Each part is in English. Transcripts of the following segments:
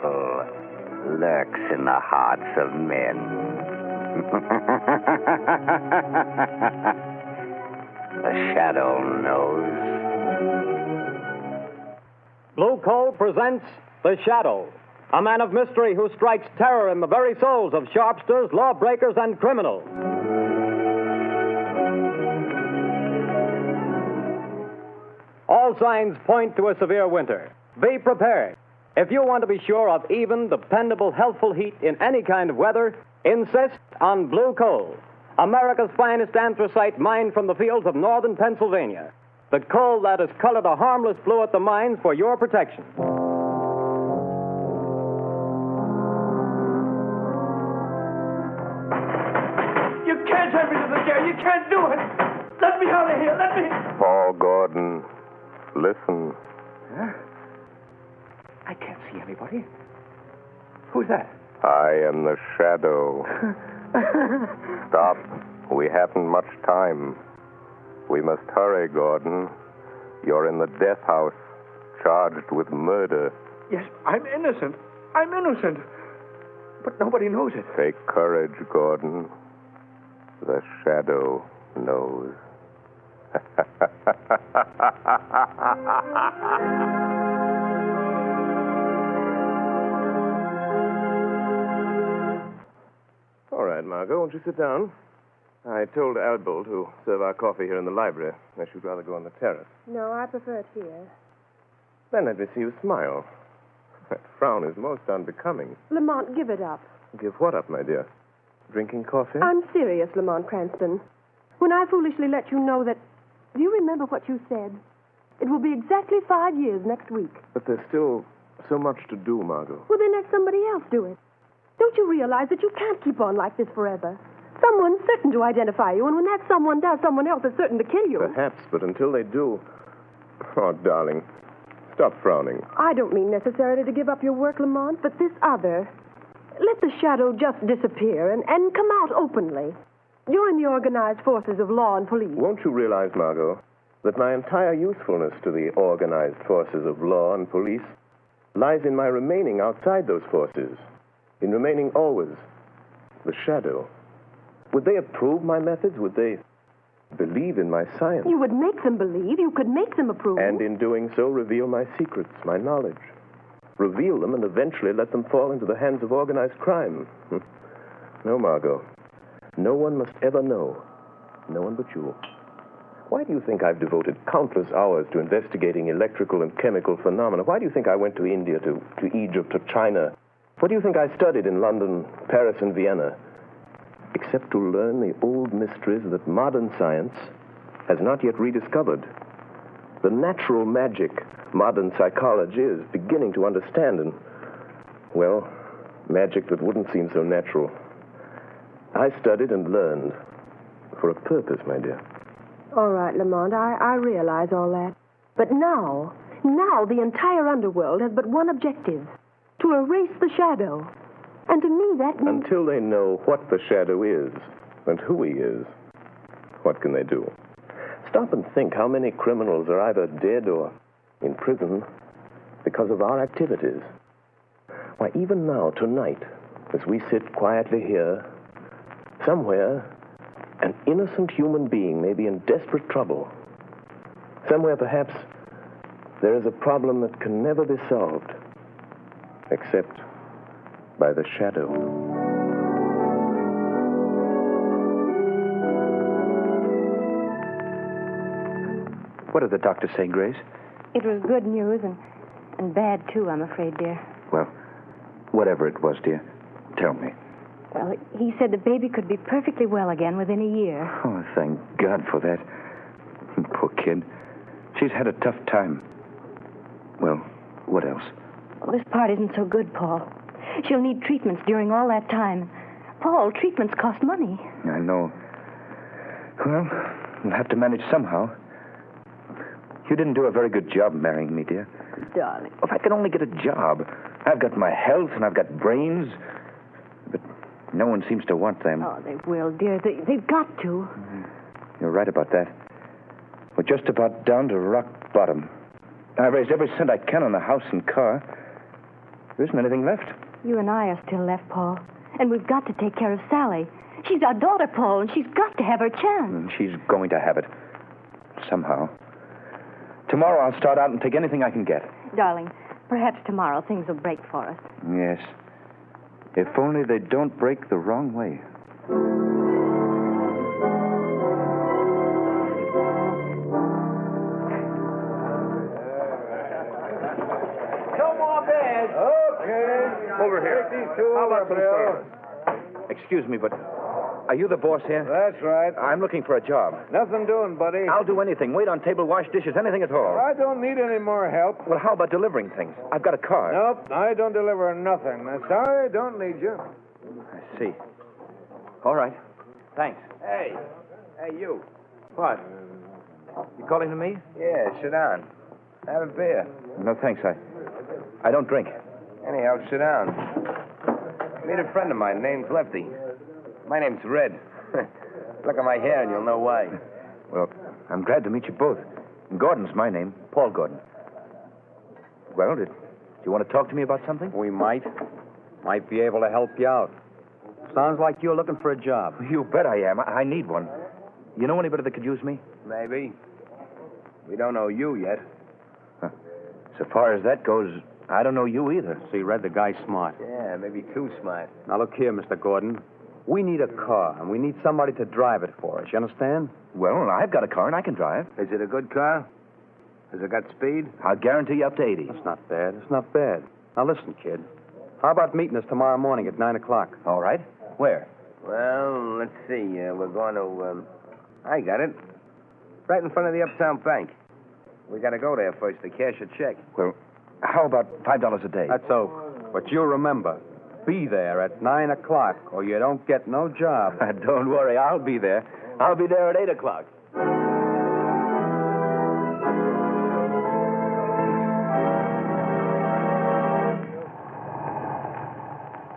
evil lurks in the hearts of men. The shadow knows. Blue Coal presents The Shadow, a man of mystery who strikes terror in the very souls of sharpsters, lawbreakers, and criminals. All signs point to a severe winter. Be prepared. If you want to be sure of even, dependable, healthful heat in any kind of weather, insist on Blue Coal, America's finest anthracite mined from the fields of northern Pennsylvania. The coal that is colored a harmless blue at the mines for your protection. You can't have me to the jail. You can't do it. Let me out of here. Let me. Paul Gordon, listen. Huh? I can't see anybody. Who's that? I am the Shadow. Stop. We haven't much time. We must hurry, Gordon. You're in the death house, charged with murder. Yes, I'm innocent. I'm innocent. But nobody knows it. Take courage, Gordon. The Shadow knows. All right, Margot, won't you sit down? I told Albo to serve our coffee here in the library, unless you'd rather go on the terrace. No, I prefer it here. Then let me see you smile. That frown is most unbecoming. Lamont, give it up. Give what up, my dear? Drinking coffee? I'm serious, Lamont Cranston. When I foolishly let you know that... Do you remember what you said? It will be exactly 5 years next week. But there's still so much to do, Margot. Well, then let somebody else do it. Don't you realize that you can't keep on like this forever? Someone's certain to identify you, and when that someone does, someone else is certain to kill you. Perhaps, but until they do... Oh, darling, stop frowning. I don't mean necessarily to give up your work, Lamont, but this other. Let the shadow just disappear and come out openly. Join the organized forces of law and police. Won't you realize, Margot, that my entire usefulness to the organized forces of law and police lies in my remaining outside those forces, in remaining always the shadow? Would they approve my methods? Would they believe in my science? You would make them believe. You could make them approve. And in doing so, reveal my secrets, my knowledge. Reveal them and eventually let them fall into the hands of organized crime. No, Margot. No one must ever know. No one but you. Why do you think I've devoted countless hours to investigating electrical and chemical phenomena? Why do you think I went to India, to Egypt, to China? What do you think I studied in London, Paris, and Vienna? Except to learn the old mysteries that modern science has not yet rediscovered. The natural magic modern psychology is beginning to understand, and, well, magic that wouldn't seem so natural. I studied and learned for a purpose, my dear. All right, Lamont, I realize all that. But now the entire underworld has but one objective: to erase the shadow. And to me, that means... Until they know what the shadow is and who he is, what can they do? Stop and think how many criminals are either dead or in prison because of our activities. Why, even now, tonight, as we sit quietly here, somewhere, an innocent human being may be in desperate trouble. Somewhere, perhaps, there is a problem that can never be solved, except by the shadow. What did the doctor say, Grace? It was good news and bad, too, I'm afraid, dear. Well, whatever it was, dear, tell me. Well, he said the baby could be perfectly well again within a year. Oh, thank God for that. Poor kid. She's had a tough time. Well, what else? Well, this part isn't so good, Paul. She'll need treatments during all that time. Paul, treatments cost money. I know. Well, we'll have to manage somehow. You didn't do a very good job marrying me, dear. Darling. If I could only get a job. I've got my health and I've got brains, but no one seems to want them. Oh, they will, dear. They've got to. You're right about that. We're just about down to rock bottom. I've raised every cent I can on the house and car. There isn't anything left. You and I are still left, Paul. And we've got to take care of Sally. She's our daughter, Paul, and she's got to have her chance. She's going to have it. Somehow. Tomorrow I'll start out and take anything I can get. Darling, perhaps tomorrow things will break for us. Yes. If only they don't break the wrong way. No more beds. Okay. Over here. Take these two How over, about some Bill. service? Excuse me, but are you the boss here? That's right. I'm looking for a job. Nothing doing, buddy. I'll do anything. Wait on table, wash dishes, anything at all. I don't need any more help. Well, how about delivering things? I've got a car. Nope, I don't deliver nothing. Sorry, don't need you. I see. All right. Thanks. Hey, you. What? You calling to me? Yeah, sit down. Have a beer. No, thanks. I don't drink. Anyhow, sit down. Meet a friend of mine. Name's Lefty. My name's Red. Look at my hair and you'll know why. Well, I'm glad to meet you both. Gordon's my name. Paul Gordon. Well, do you want to talk to me about something? We might be able to help you out. Sounds like you're looking for a job. You bet I am. I need one. You know anybody that could use me? Maybe. We don't know you yet. So far as that goes, I don't know you either. See, Red, the guy's smart. Yeah, maybe too smart. Now, look here, Mr. Gordon. We need a car, and we need somebody to drive it for us. You understand? Well, I've got a car and I can drive. Is it a good car? Has it got speed? I'll guarantee you up to 80. That's not bad. It's not bad. Now, listen, kid. How about meeting us tomorrow morning at 9 o'clock? All right. Where? Well, let's see. We're going to, I got it. Right in front of the Uptown Bank. We got to go there first to cash a check. Well, how about $5 a day? That's so. But you remember, be there at 9 o'clock, or you don't get no job. Don't worry, I'll be there. I'll be there at 8 o'clock.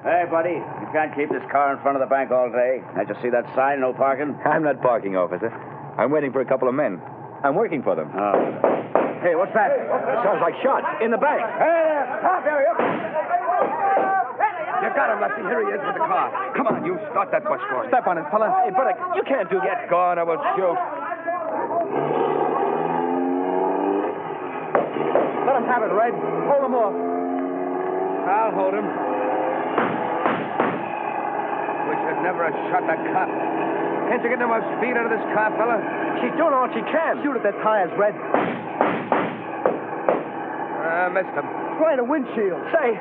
Hey, buddy, you can't keep this car in front of the bank all day. Can't you see that sign, no parking? I'm not parking, officer. I'm waiting for a couple of men. I'm working for them. Oh. Hey, what's that? It sounds like shots in the bank. Hey there! Stop there, you! You got him, Lefty. Here he is with the car. Come on, you start that bus for us. Step on it, fella. Hey, but you can't do that. Get going, I will shoot. Let him have it, Red. Hold him off. I'll hold him. Wish I'd never have shot that cop. Can't you get no more speed out of this car, fella? She's doing all she can. Shoot at their tires, Red. Missed him. Trying a windshield. Say,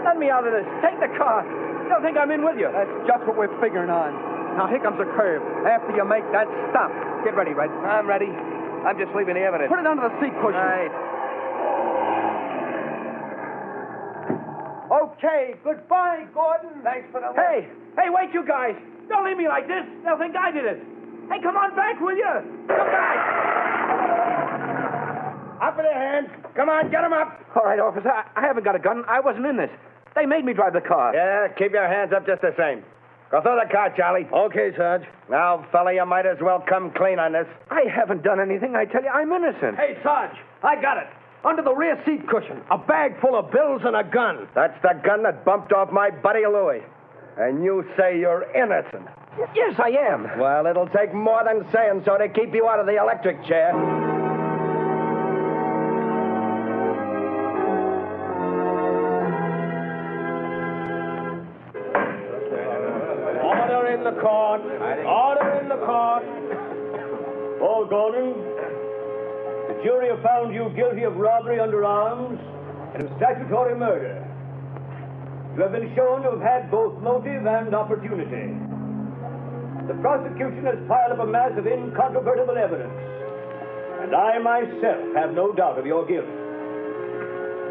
let me out of this. Take the car. They'll think I'm in with you. That's just what we're figuring on. Now, here comes a curve. After you make that stop, get ready, Red. I'm ready. I'm just leaving the evidence. Put it under the seat cushion. Right. Okay, goodbye, Gordon. Thanks for the... Hey, wait, you guys. Don't leave me like this. They'll think I did it. Hey, come on back, will you? Come back. Up with their hands. Come on, get them up. All right, officer. I haven't got a gun. I wasn't in this. They made me drive the car. Yeah, keep your hands up just the same. Go through the car, Charlie. Okay, Sarge. Now, fella, you might as well come clean on this. I haven't done anything. I tell you, I'm innocent. Hey, Sarge, I got it. Under the rear seat cushion, a bag full of bills and a gun. That's the gun that bumped off my buddy Louis. And you say you're innocent. Yes, I am. Well, it'll take more than saying so to keep you out of the electric chair. Order in the court. Order in the court. Paul Gordon, the jury have found you guilty of robbery under arms and of statutory murder. You have been shown to have had both motive and opportunity. The prosecution has piled up a mass of incontrovertible evidence, and I myself have no doubt of your guilt.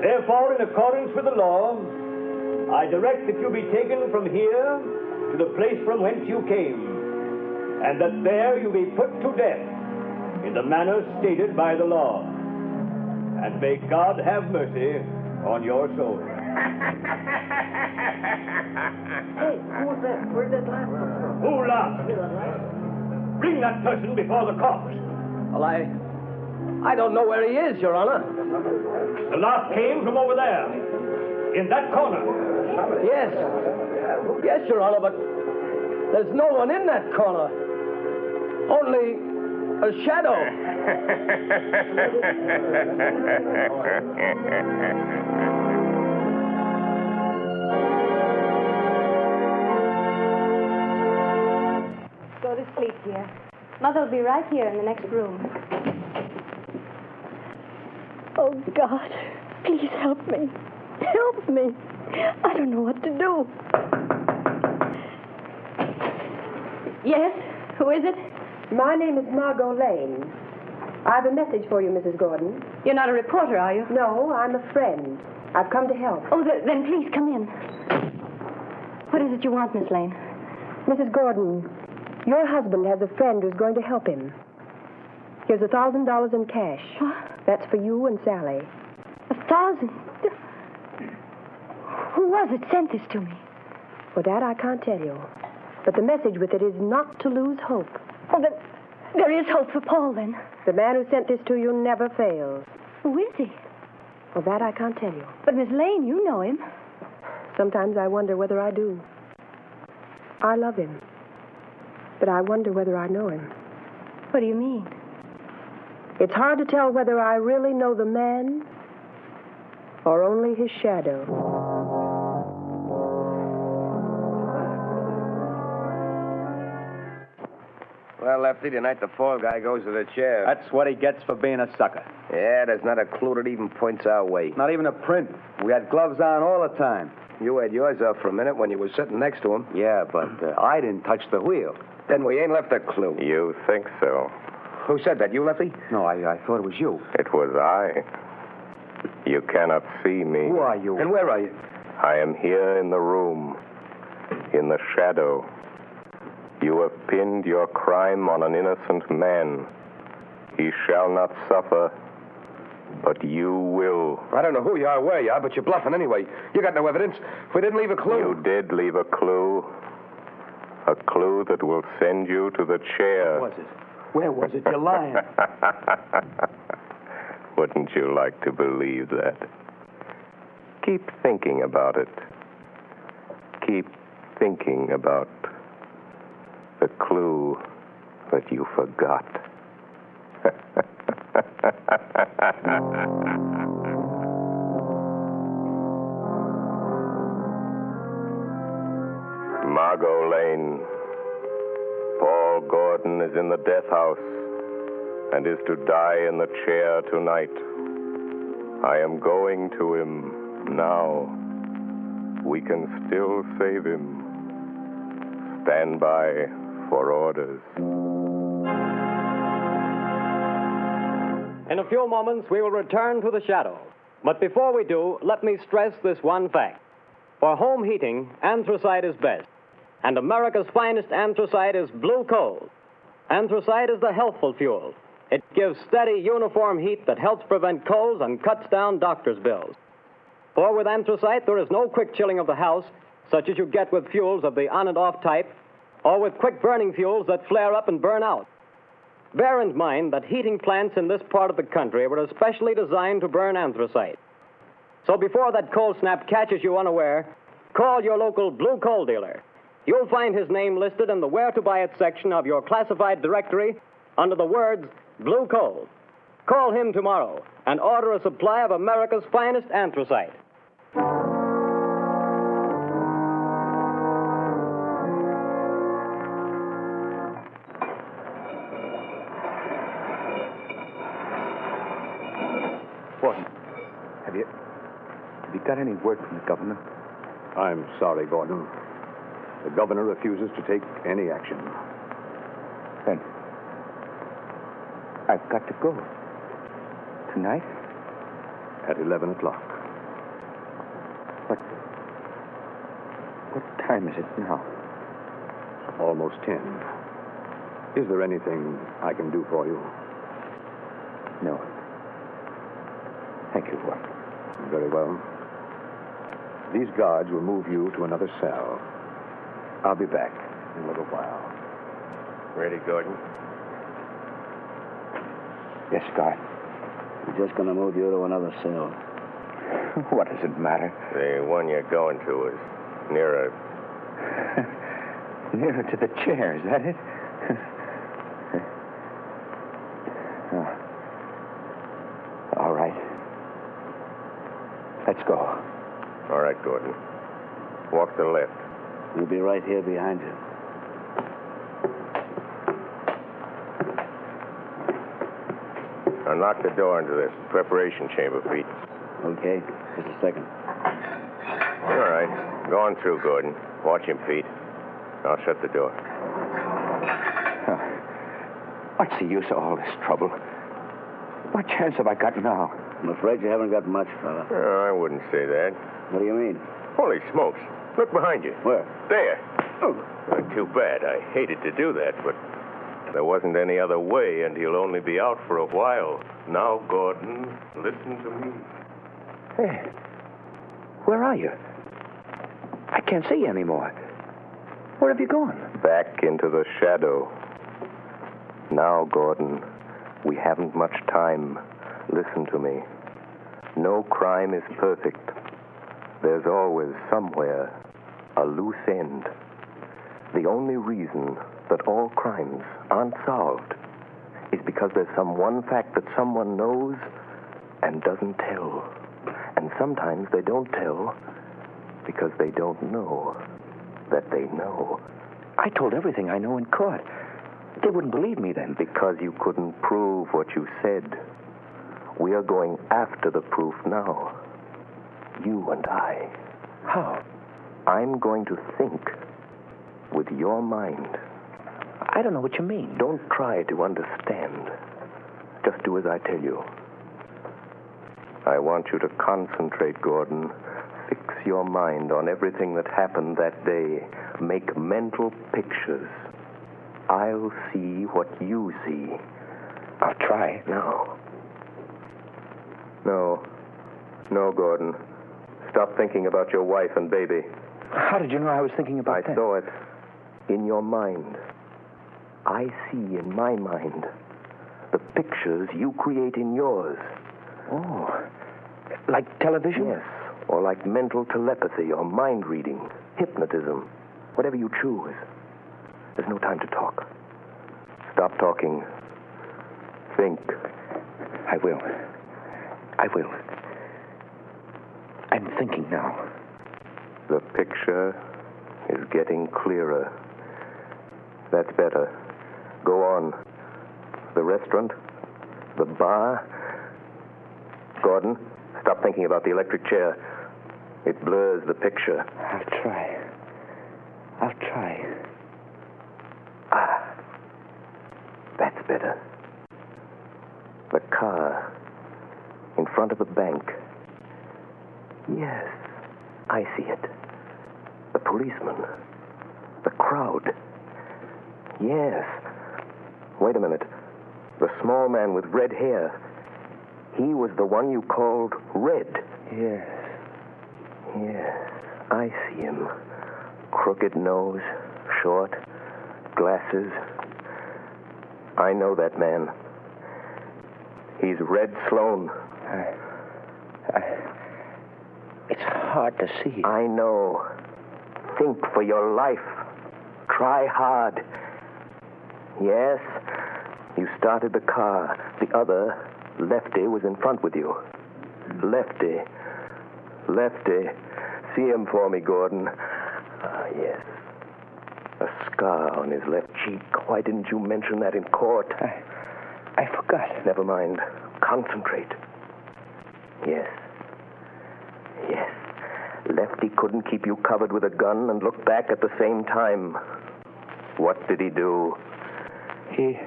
Therefore, in accordance with the law, I direct that you be taken from here to the place from whence you came, and that there you be put to death in the manner stated by the law. And may God have mercy on your soul. Hey, who was that? Where did that laugh come from? Who laughed? Bring that person before the court. Well, I don't know where he is, Your Honor. The laugh came from over there. In that corner. Yes. Yes, Your Honor, but there's no one in that corner. Only a shadow. Go to sleep, dear. Mother will be right here in the next room. Oh, God. Please help me. Help me. I don't know what to do. Yes? Who is it? My name is Margot Lane. I have a message for you, Mrs. Gordon. You're not a reporter, are you? No, I'm a friend. I've come to help. Oh, then please come in. What is it you want, Miss Lane? Mrs. Gordon, your husband has a friend who's going to help him. Here's $1,000 in cash. What? That's for you and Sally. 1,000? Who was it sent this to me? For that, I can't tell you. But the message with it is not to lose hope. Oh, there is hope for Paul, then. The man who sent this to you never fails. Who is he? Well, that I can't tell you. But, Miss Lane, you know him. Sometimes I wonder whether I do. I love him. But I wonder whether I know him. What do you mean? It's hard to tell whether I really know the man or only his shadow. Well, Lefty, tonight the fall guy goes to the chair. That's what he gets for being a sucker. Yeah, there's not a clue that even points our way. Not even a print. We had gloves on all the time. You had yours off for a minute when you were sitting next to him. Yeah, but I didn't touch the wheel. Then we ain't left a clue. You think so? Who said that? You, Lefty? No, I thought it was you. It was I. You cannot see me. Who are you? And where are you? I am here in the room, in the shadow. You have pinned your crime on an innocent man. He shall not suffer, but you will. I don't know who you are, where you are, but you're bluffing anyway. You got no evidence. We didn't leave a clue. You did leave a clue. A clue that will send you to the chair. Where was it? Where was it? You're lying. Wouldn't you like to believe that? Keep thinking about it. Keep thinking about the clue that you forgot. Margot Lane. Paul Gordon is in the death house and is to die in the chair tonight. I am going to him now. We can still save him. Stand by for orders. In a few moments, we will return to the shadow. But before we do, let me stress this one fact. For home heating, anthracite is best. And America's finest anthracite is blue coal. Anthracite is the healthful fuel. It gives steady, uniform heat that helps prevent colds and cuts down doctor's bills. For with anthracite, there is no quick chilling of the house, such as you get with fuels of the on and off type, or with quick burning fuels that flare up and burn out. Bear in mind that heating plants in this part of the country were especially designed to burn anthracite. So before that cold snap catches you unaware, call your local blue coal dealer. You'll find his name listed in the Where to Buy It section of your classified directory under the words Blue Coal. Call him tomorrow and order a supply of America's finest anthracite. Gordon, have you got any word from the governor? I'm sorry, Gordon. The governor refuses to take any action. Then I've got to go. Tonight? At 11 o'clock. What time is it now? Almost 10. Is there anything I can do for you? No. Thank you, Gordon. Very well. These guards will move you to another cell. I'll be back in a little while. Ready, Gordon? Yes, guard. We're just going to move you to another cell. What does it matter? The one you're going to is nearer. Nearer to the chair, is that it? Oh. All right. Let's go. All right, Gordon. Walk to the left. We'll be right here behind you. Unlock the door into this preparation chamber, Pete. Okay, just a second. All right. Go on through, Gordon. Watch him, Pete. I'll shut the door. What's the use of all this trouble? What chance have I got now? I'm afraid you haven't got much, fella. I wouldn't say that. What do you mean? Holy smokes. Look behind you. Where? There. Oh. Too bad. I hated to do that, but there wasn't any other way, and he'll only be out for a while. Now, Gordon, listen to me. Hey, where are you? I can't see you anymore. Where have you gone? Back into the shadow. Now, Gordon, we haven't much time. Listen to me. No crime is perfect. There's always somewhere a loose end. The only reason that all crimes aren't solved is because there's some one fact that someone knows and doesn't tell. And sometimes they don't tell because they don't know that they know. I told everything I know in court. They wouldn't believe me then. Because you couldn't prove what you said. We are going after the proof now. You and I. How? I'm going to think with your mind. I don't know what you mean. Don't try to understand. Just do as I tell you. I want you to concentrate, Gordon. Fix your mind on everything that happened that day. Make mental pictures. I'll see what you see. I'll try. No, Gordon. Stop thinking about your wife and baby. How did you know I was thinking about that? I saw it in your mind. I see in my mind the pictures you create in yours. Oh, like television? Yes, or like mental telepathy or mind reading, hypnotism, whatever you choose. There's no time to talk. Stop talking. Think. I will. I'm thinking now. The picture is getting clearer. That's better. Go on. The restaurant? The bar? Gordon, stop thinking about the electric chair. It blurs the picture. I'll try. That's better. The car in front of the bank. Yes, I see it. The policeman. The crowd. Yes. Wait a minute. The small man with red hair. He was the one you called Red. Yes. Yes, I see him. Crooked nose, short, glasses. I know that man. He's Red Sloan. It's hard to see. I know. Think for your life. Try hard. Yes, you started the car. The other, Lefty, was in front with you. Lefty. See him for me, Gordon. Ah, yes. A scar on his left cheek. Why didn't you mention that in court? I forgot. Never mind. Concentrate. Yes. Lefty couldn't keep you covered with a gun and look back at the same time. What did he do? He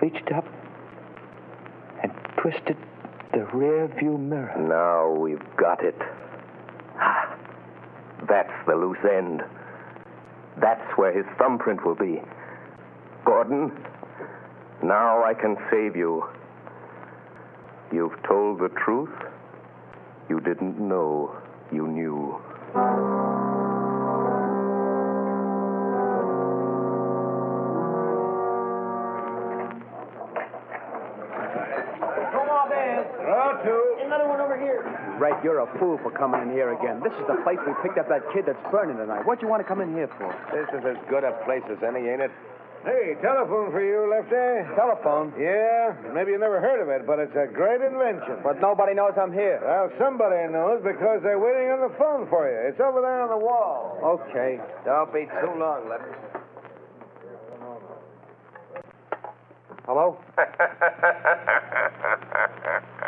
reached up and twisted the rear view mirror. Now we've got it. That's the loose end. That's where his thumbprint will be. Gordon, now I can save you. You've told the truth. You didn't know you knew. Draw two. another one over here. Red, you're a fool for coming in here again. This is the place we picked up that kid that's burning tonight. What'd you want to come in here for? This is as good a place as any, ain't it? Hey, telephone for you, Lefty. Telephone. Yeah, maybe you never heard of it, but it's a great invention. But nobody knows I'm here. Well, somebody knows because they're waiting on the phone for you. It's over there on the wall. Okay. Don't be too long, Lefty. Hello?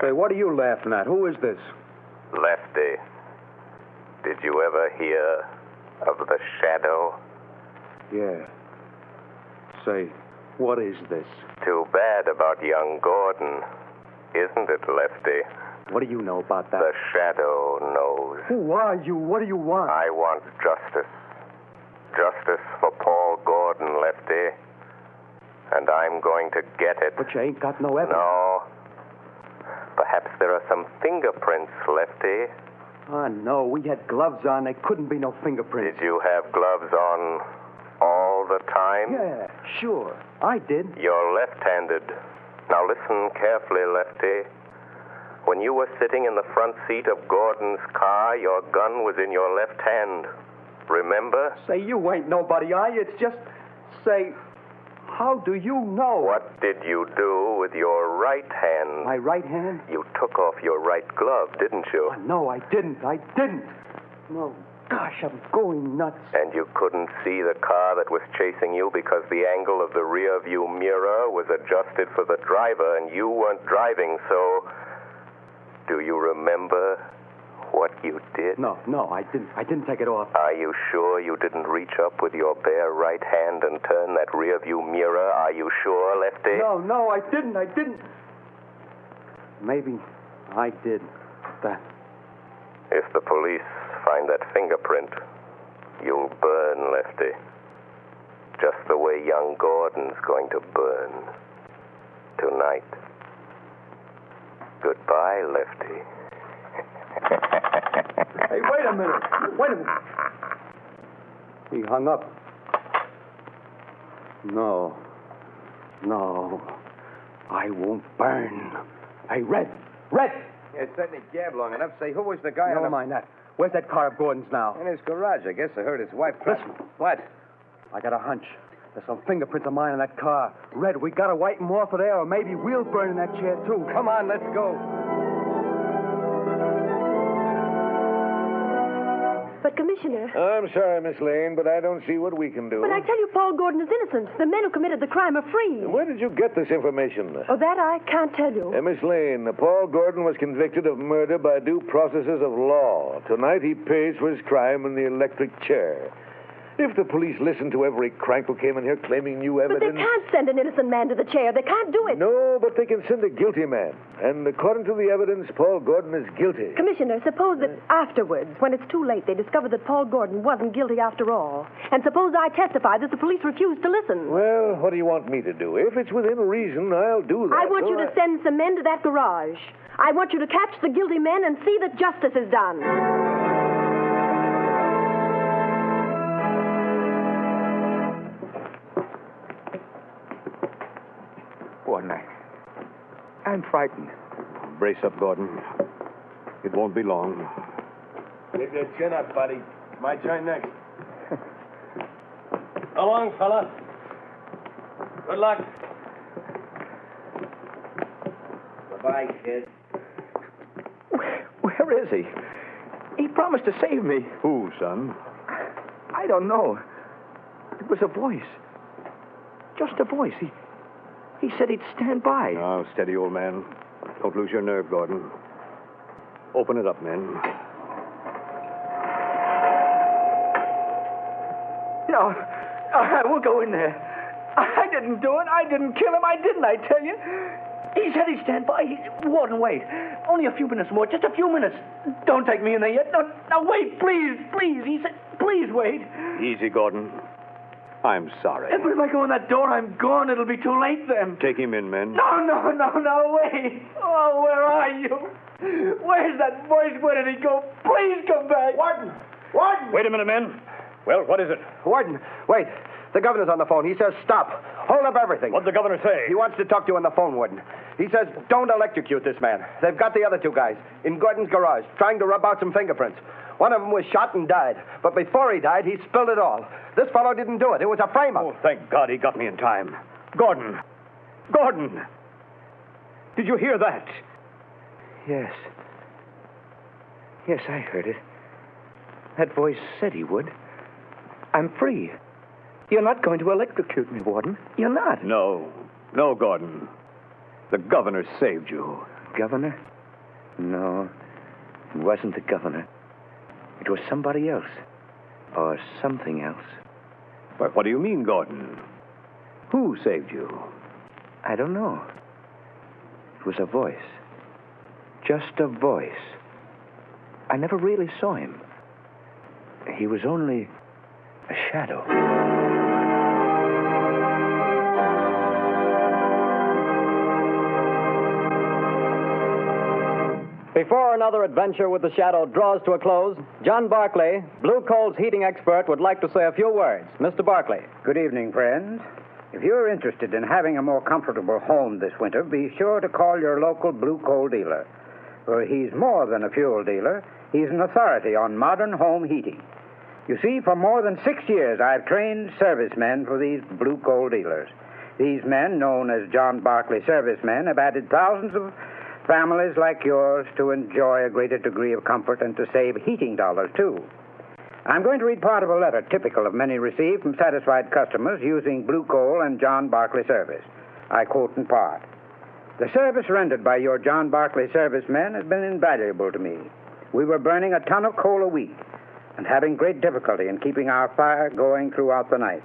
Say, what are you laughing at? Who is this? Lefty, did you ever hear of the shadow? Yeah. Say, what is this? Too bad about young Gordon, isn't it, Lefty? What do you know about that? The shadow knows. Who are you? What do you want? I want justice. Justice for Paul Gordon, Lefty. And I'm going to get it. But you ain't got no evidence. No. Perhaps there are some fingerprints, Lefty. Oh, no. We had gloves on. There couldn't be no fingerprints. Did you have gloves on all the time? Yeah, sure. I did. You're left-handed. Now listen carefully, Lefty. When you were sitting in the front seat of Gordon's car, your gun was in your left hand. Remember? Say, you ain't nobody, are you? It's just... Say... How do you know? What did you do with your right hand? My right hand? You took off your right glove, didn't you? Oh, no, I didn't. No, gosh, I'm going nuts. And you couldn't see the car that was chasing you because the angle of the rear view mirror was adjusted for the driver and you weren't driving, so... Do you remember what you did? No, I didn't take it off. Are you sure you didn't reach up with your bare right hand and turn that rear view mirror? Are you sure, Lefty? No, I didn't. Maybe I did that. If the police find that fingerprint, you'll burn, Lefty. Just the way young Gordon's going to burn tonight. Goodbye, Lefty. Hey, wait a minute. He hung up. No, I won't burn. Hey, Red! It's certainly gabbed long enough. Say, who was the guy Never mind that. Where's that car of Gordon's now? In his garage, I guess. I heard his wife... Listen. What? I got a hunch. There's some fingerprints of mine in that car. Red, we gotta wipe them off of there, or maybe we'll burn in that chair, too. Come on, let's go. But, Commissioner... I'm sorry, Miss Lane, but I don't see what we can do. But I tell you, Paul Gordon is innocent. The men who committed the crime are free. Where did you get this information? Oh, that I can't tell you. Miss Lane, Paul Gordon was convicted of murder by due processes of law. Tonight he pays for his crime in the electric chair. If the police listen to every crank who came in here claiming new But evidence... they can't send an innocent man to the chair. They can't do it. No, but they can send a guilty man. And according to the evidence, Paul Gordon is guilty. Commissioner, suppose that afterwards, when it's too late, they discover that Paul Gordon wasn't guilty after all. And suppose I testify that the police refused to listen. Well, what do you want me to do? If it's within reason, I'll do that. I want you to send some men to that garage. I want you to catch the guilty men and see that justice is done. Gordon, I'm frightened. Brace up, Gordon. It won't be long. Keep your chin up, buddy. My turn next. So long, fella. Good luck. Goodbye, kid. Where is he? He promised to save me. Who, son? I don't know. It was a voice. Just a voice. He said he'd stand by. Now, steady, old man. Don't lose your nerve, Gordon. Open it up, men. No, I won't go in there. I didn't do it. I didn't kill him. I didn't, I tell you. He said he'd stand by. Warden, wait. Only a few minutes more. Just a few minutes. Don't take me in there yet. No, wait, please. He said, please wait. Easy, Gordon. I'm sorry. But if I go in that door, I'm gone. It'll be too late then. Take him in, men. No, wait. Oh, where are you? Where's that voice? Where did he go? Please come back. Warden! Wait a minute, men. Well, what is it? Warden, wait. The governor's on the phone. He says stop. Hold up everything. What'd the governor say? He wants to talk to you on the phone, Warden. He says don't electrocute this man. They've got the other two guys in Gordon's garage trying to rub out some fingerprints. One of them was shot and died. But before he died, he spilled it all. This fellow didn't do it. It was a frame-up. Oh, thank God he got me in time. Gordon! Gordon! Did you hear that? Yes. Yes, I heard it. That voice said he would. I'm free. You're not going to electrocute me, Warden. You're not. No. No, Gordon. The governor saved you. Governor? No. It wasn't the governor. It was somebody else. Or something else. But what do you mean, Gordon? Who saved you? I don't know. It was a voice. Just a voice. I never really saw him. He was only a shadow. Before another adventure with the Shadow draws to a close, John Barclay, Blue Coal's heating expert, would like to say a few words. Mr. Barclay. Good evening, friends. If you're interested in having a more comfortable home this winter, be sure to call your local Blue Coal dealer. For he's more than a fuel dealer. He's an authority on modern home heating. You see, for more than 6 years, I've trained servicemen for these Blue Coal dealers. These men, known as John Barclay servicemen, have added thousands of families like yours to enjoy a greater degree of comfort and to save heating dollars, too. I'm going to read part of a letter typical of many received from satisfied customers using Blue Coal and John Barclay service. I quote in part. The service rendered by your John Barclay servicemen has been invaluable to me. We were burning a ton of coal a week and having great difficulty in keeping our fire going throughout the night.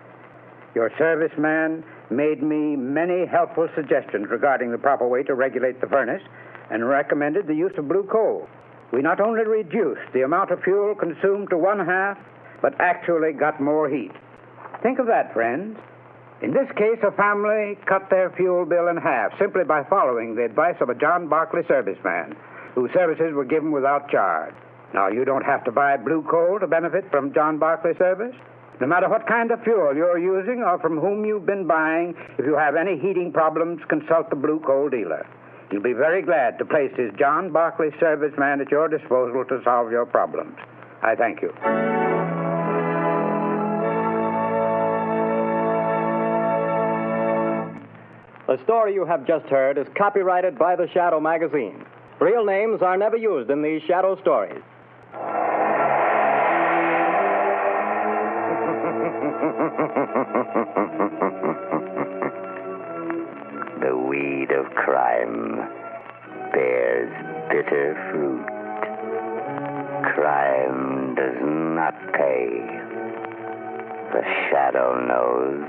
Your serviceman made me many helpful suggestions regarding the proper way to regulate the furnace and recommended the use of Blue Coal. We not only reduced the amount of fuel consumed to 1/2, but actually got more heat. Think of that, friends. In this case, a family cut their fuel bill in half simply by following the advice of a John Barclay serviceman, whose services were given without charge. Now, you don't have to buy Blue Coal to benefit from John Barclay service. No matter what kind of fuel you're using or from whom you've been buying, if you have any heating problems, consult the Blue Coal dealer. He'll be very glad to place his John Barclay serviceman at your disposal to solve your problems. I thank you. The story you have just heard is copyrighted by the Shadow magazine. Real names are never used in these Shadow stories. The weed of crime bears bitter fruit. Crime does not pay. The Shadow knows.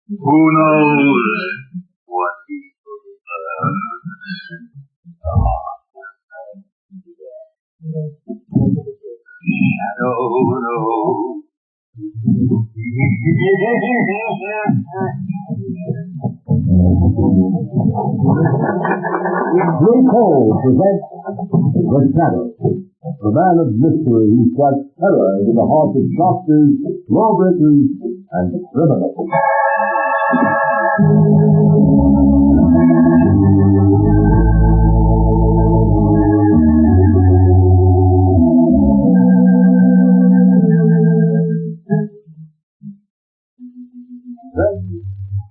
Who knows what people Shadow knows. Blue Coal presents The Shadow, the man of mystery who strikes terror into the hearts of doctors, lawbreakers, and criminals.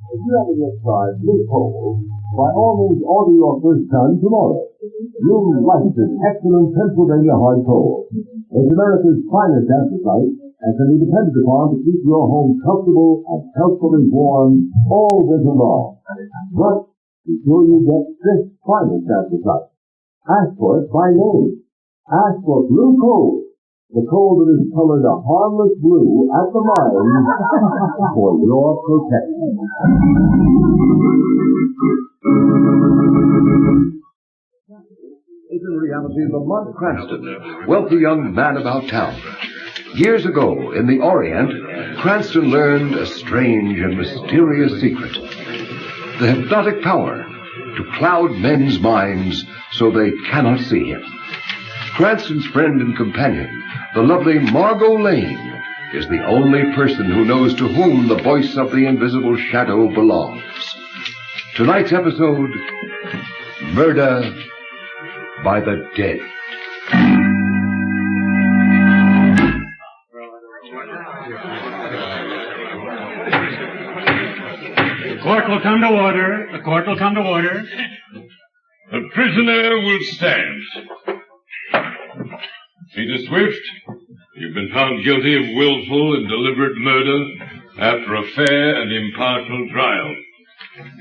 If you haven't yet tried Blue Coal, by all means order your first ton tomorrow. You'll like this excellent Pennsylvania hard coal. It's America's finest anthracite and can be depended upon to keep your home comfortable and healthfully warm all winter long. But be sure you get this finest anthracite. Ask for it by name. Ask for blue coal, the coal that is colored a harmless blue at the mines for your protection. Is in reality Lamont Cranston, wealthy young man about town. Years ago, in the Orient, Cranston learned a strange and mysterious secret. The hypnotic power to cloud men's minds so they cannot see him. Cranston's friend and companion, the lovely Margot Lane, is the only person who knows to whom the voice of the invisible shadow belongs. Tonight's episode, Murder by the Dead. The court will come to order. The court will come to order. The prisoner will stand. Peter Swift, you've been found guilty of willful and deliberate murder after a fair and impartial trial.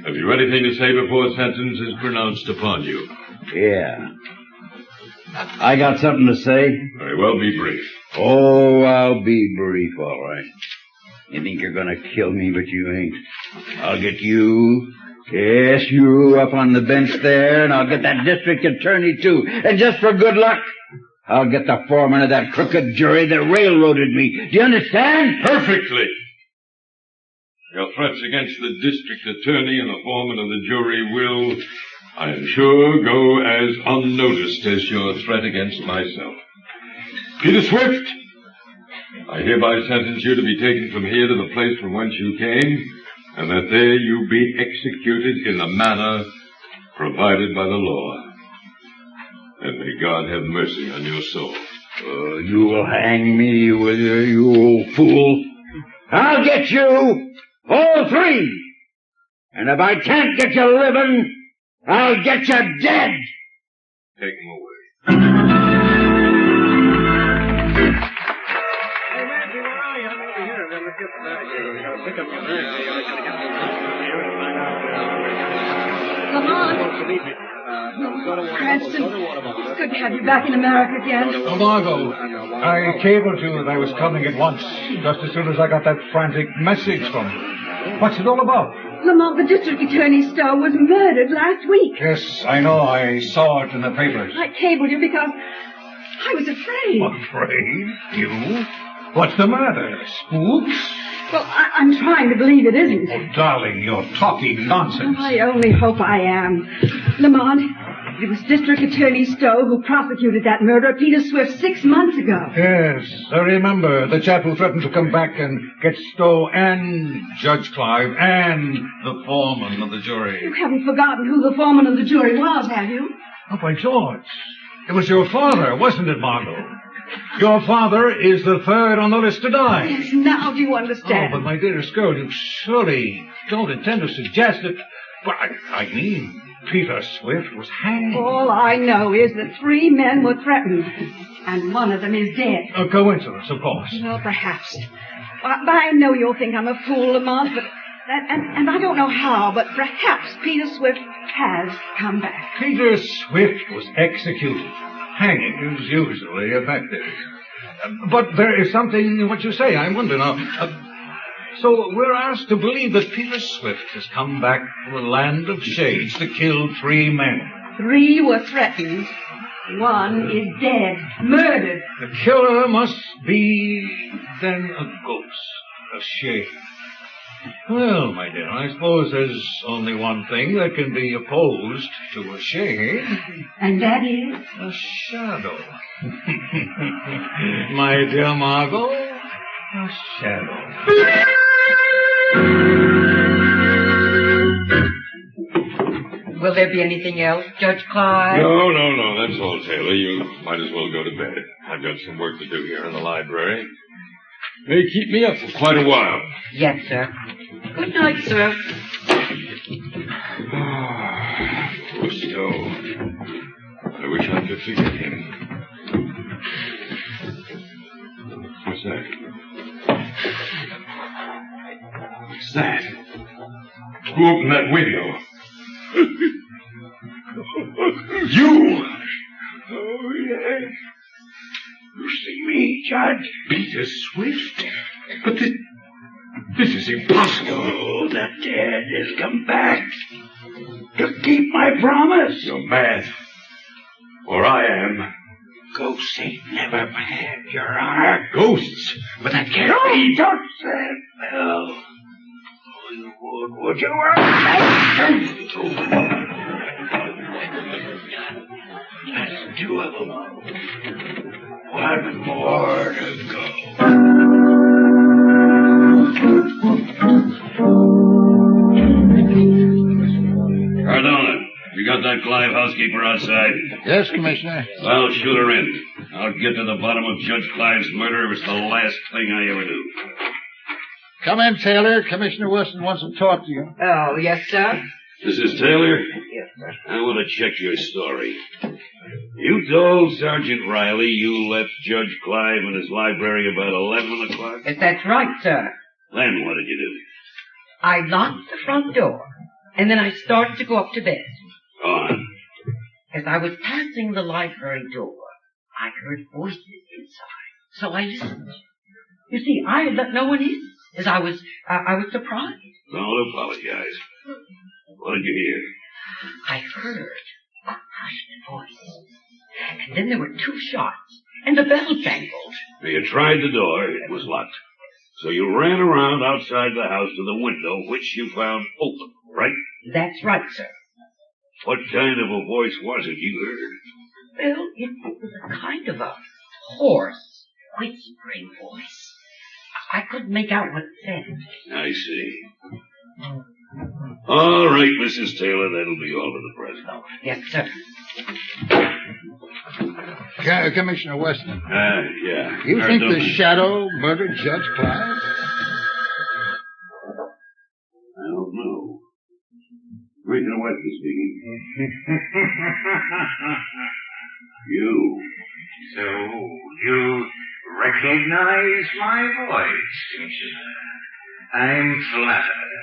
Have you anything to say before sentence is pronounced upon you? Yeah. I got something to say. Very well, be brief. Oh, I'll be brief, all right. You think you're gonna kill me, but you ain't. I'll get you, yes, you up on the bench there, and I'll get that district attorney, too. And just for good luck, I'll get the foreman of that crooked jury that railroaded me. Do you understand? Perfectly. Your threats against the district attorney and the foreman of the jury will, I am sure, go as unnoticed as your threat against myself. Peter Swift, I hereby sentence you to be taken from here to the place from whence you came, and that there you be executed in the manner provided by the law. And may God have mercy on your soul. You will hang me, will you, you old fool? I'll get you, all three. And if I can't get you living, I'll get you dead. Take him away. Cranston, it's good to have you back in America again. Oh, Margot, I cabled you that I was coming at once, just as soon as I got that frantic message from you. What's it all about? Lamont, the district attorney Stowe was murdered last week. Yes, I know. I saw it in the papers. I cabled you because I was afraid. Afraid? You? What's the matter? Spooks? Well, I'm trying to believe it isn't. Oh, darling, you're talking nonsense. I only hope I am. Lamont, it was District Attorney Stowe who prosecuted that murder of Peter Swift 6 months ago. Yes, I remember. The chap who threatened to come back and get Stowe and Judge Clive and the foreman of the jury. You haven't forgotten who the foreman of the jury was, have you? Oh, by George. It was your father, wasn't it, Margot? Your father is the third on the list to die. Yes, now do you understand? Oh, but my dearest girl, you surely don't intend to suggest that... Well, I mean, Peter Swift was hanged. All I know is that 3 men were threatened, and one of them is dead. A coincidence, of course. Well, perhaps. But I know you'll think I'm a fool, Lamont, but... And I don't know how, but perhaps Peter Swift has come back. Peter Swift was executed. Hanging is usually effective. But there is something in what you say. I wonder now. So we're asked to believe that Peter Swift has come back from the land of shades to kill 3 men. 3 were threatened. 1 is dead. Murdered. The killer must be, then, a ghost. A shade. Well, my dear, I suppose there's only one thing that can be opposed to a shade. And that is? A shadow. My dear Margot, a shadow. Will there be anything else, Judge Clive? No, that's all, Taylor. You might as well go to bed. I've got some work to do here in the library. May keep me up for quite a while. Yes, sir. Good night, sir. Poor Stowe. I wish I could forget him. who opened that window. You! Oh, yes. You see me, Judge? Peter Swift? But this is impossible. Oh, the dead has come back to keep my promise. You're mad. Or I am. Ghosts ain't never mad, Your Honor. Ghosts? But that can't be. Don't say it, Bill. Oh, you would you? That's two of them. One more to go. Cardona, you got that Clive housekeeper outside? Yes, Commissioner. Well, shoot her in. I'll get to the bottom of Judge Clive's murder if it's the last thing I ever do. Come in, Taylor. Commissioner Wilson wants to talk to you. Oh, yes, sir? Mrs. Taylor? Yes, sir. I want to check your story. You told Sergeant Riley you left Judge Clive in his library about 11 o'clock? Yes, that's right, sir. Then what did you do? I locked the front door, and then I started to go up to bed. Go on. As I was passing the library door, I heard voices inside, so I listened. You see, I had let no one in, as I was surprised. Don't apologize. What did you hear? I heard a hushed voice, and then there were two shots, and the bell jangled. You tried the door. It was locked. So you ran around outside the house to the window, which you found open, right? That's right, sir. What kind of a voice was it you heard? Well, it was a kind of a hoarse, whispering voice. I couldn't make out what it said. I see. All right, Mrs. Taylor, that'll be all for the present. Yes, sir. Commissioner Weston. Yeah. You think the shadow murdered Judge Clive? I don't know. Commissioner Weston speaking. You. So, you recognize my voice, Commissioner? I'm flattered.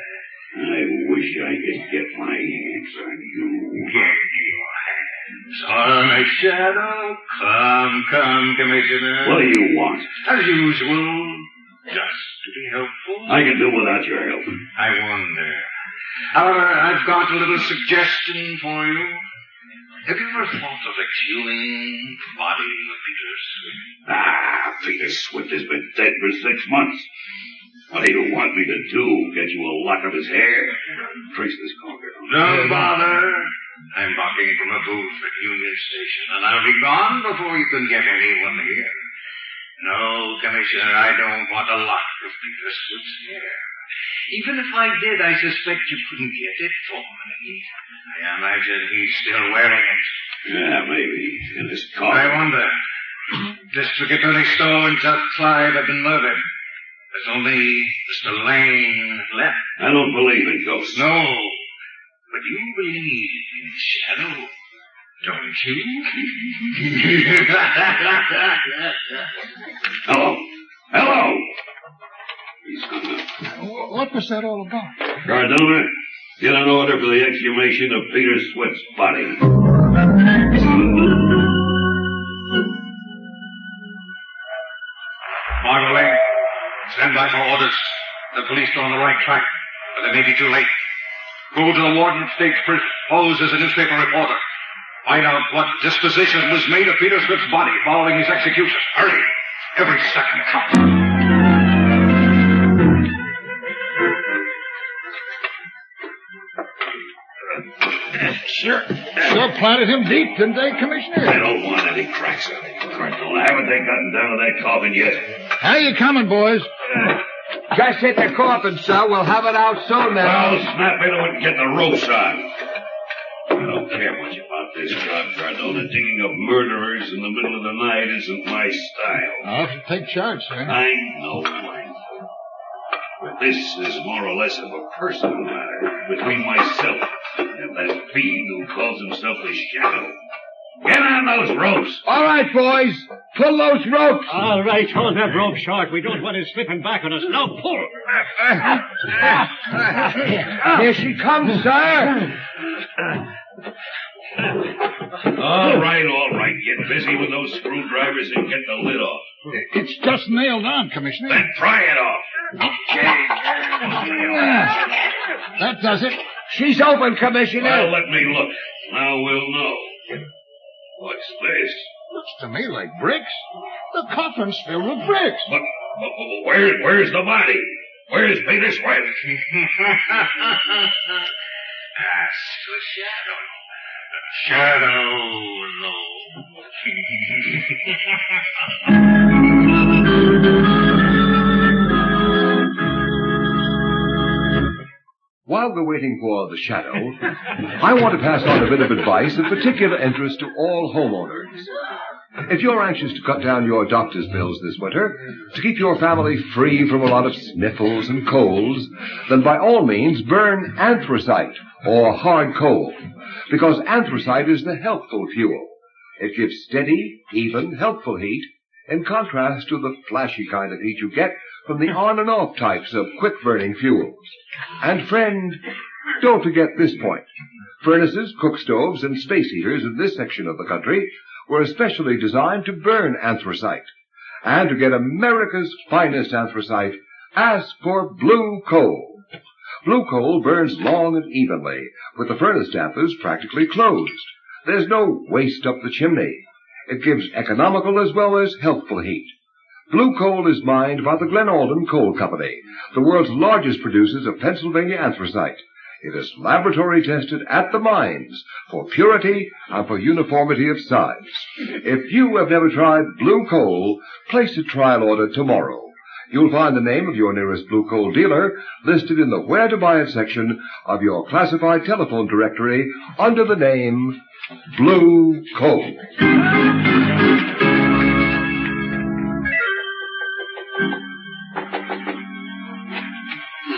I wish I could get my hands on you. Get your hands on a shadow. Come, Commissioner. What do you want? As usual, just to be helpful. I can do without your help. I wonder. However, I've got a little suggestion for you. Have you ever thought of exhuming the body of Peter Swift? Peter Swift has been dead for 6 months. What do you want me to do? Get you a lock of his hair? Trace this conker. Don't bother. I'm walking from a booth at Union Station, and I'll be gone before you can get anyone here. No, Commissioner, I don't want a lock of Peter Swift's hair. Even if I did, I suspect you couldn't get it for me. I imagine he's still wearing it. Yeah, maybe. In his car. I wonder. District Attorney Stowe and Judge Clive have been murdered. There's only Mr. Lane left. I don't believe in ghosts. No. But you believe in shadow, don't you? Hello. He's hung up. What was that all about? Cardona, get an order for the exhumation of Peter Swift's body. Margot Lane, stand by for orders. The police are on the right track, but they may be too late. Go to the Warden State Prison. Pose as a newspaper reporter. Find out what disposition was made of Peter Swift's body following his execution. Hurry. Every second counts. Sure planted him deep, didn't they, Commissioner? I don't want any cracks on it, Colonel. Haven't they gotten down to that coffin yet? How you coming, boys? Just hit the coffin, sir. We'll have it out soon now. Well, snap into it and get the ropes on. I don't care much about this job, Cardona. Digging up murderers in the middle of the night isn't my style. I'll have to take charge, sir. I know, Mike. But this is more or less of a personal matter between myself and that fiend who calls himself the Shadow. Get on those ropes. All right, boys. Pull those ropes. All right, hold that rope short. We don't want him slipping back on us. Now pull. Here she comes, sir. All right. Get busy with those screwdrivers and get the lid off. It's just nailed on, Commissioner. Then pry it off. That does it. She's open, Commissioner. Well, let me look. Now we'll know. What's this? Looks to me like bricks. The coffin's filled with bricks. But where's the body? Where's Peter Swift? Ask the shadow. Shadow, no. While we're waiting for the shadow, I want to pass on a bit of advice of particular interest to all homeowners. If you're anxious to cut down your doctor's bills this winter, to keep your family free from a lot of sniffles and colds, then by all means burn anthracite or hard coal, because anthracite is the healthful fuel. It gives steady, even, healthful heat, in contrast to the flashy kind of heat you get from the on and off types of quick-burning fuels. And friend, don't forget this point. Furnaces, cook stoves, and space heaters in this section of the country were especially designed to burn anthracite. And to get America's finest anthracite, ask for blue coal. Blue coal burns long and evenly, with the furnace dampers practically closed. There's no waste up the chimney. It gives economical as well as healthful heat. Blue coal is mined by the Glen Alden Coal Company, the world's largest producers of Pennsylvania anthracite. It is laboratory tested at the mines for purity and for uniformity of size. If you have never tried blue coal, place a trial order tomorrow. You'll find the name of your nearest blue coal dealer listed in the Where to Buy It section of your classified telephone directory under the name Blue Coal.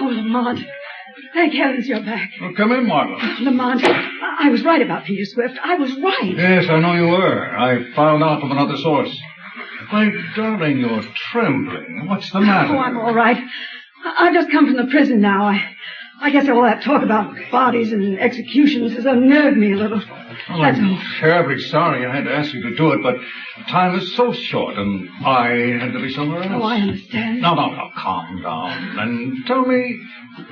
Oh, Lamont. Thank heavens you're back. Well, come in, Margot. Lamont, I was right about Peter Swift. I was right. Yes, I know you were. I found out from another source. My darling, you're trembling. What's the matter? Oh, I'm all right. I've just come from the prison now. I guess all that talk about bodies and executions has unnerved me a little. Well, I'm terribly sorry I had to ask you to do it, but time is so short, and I had to be somewhere else. Oh, I understand. No, calm down, and tell me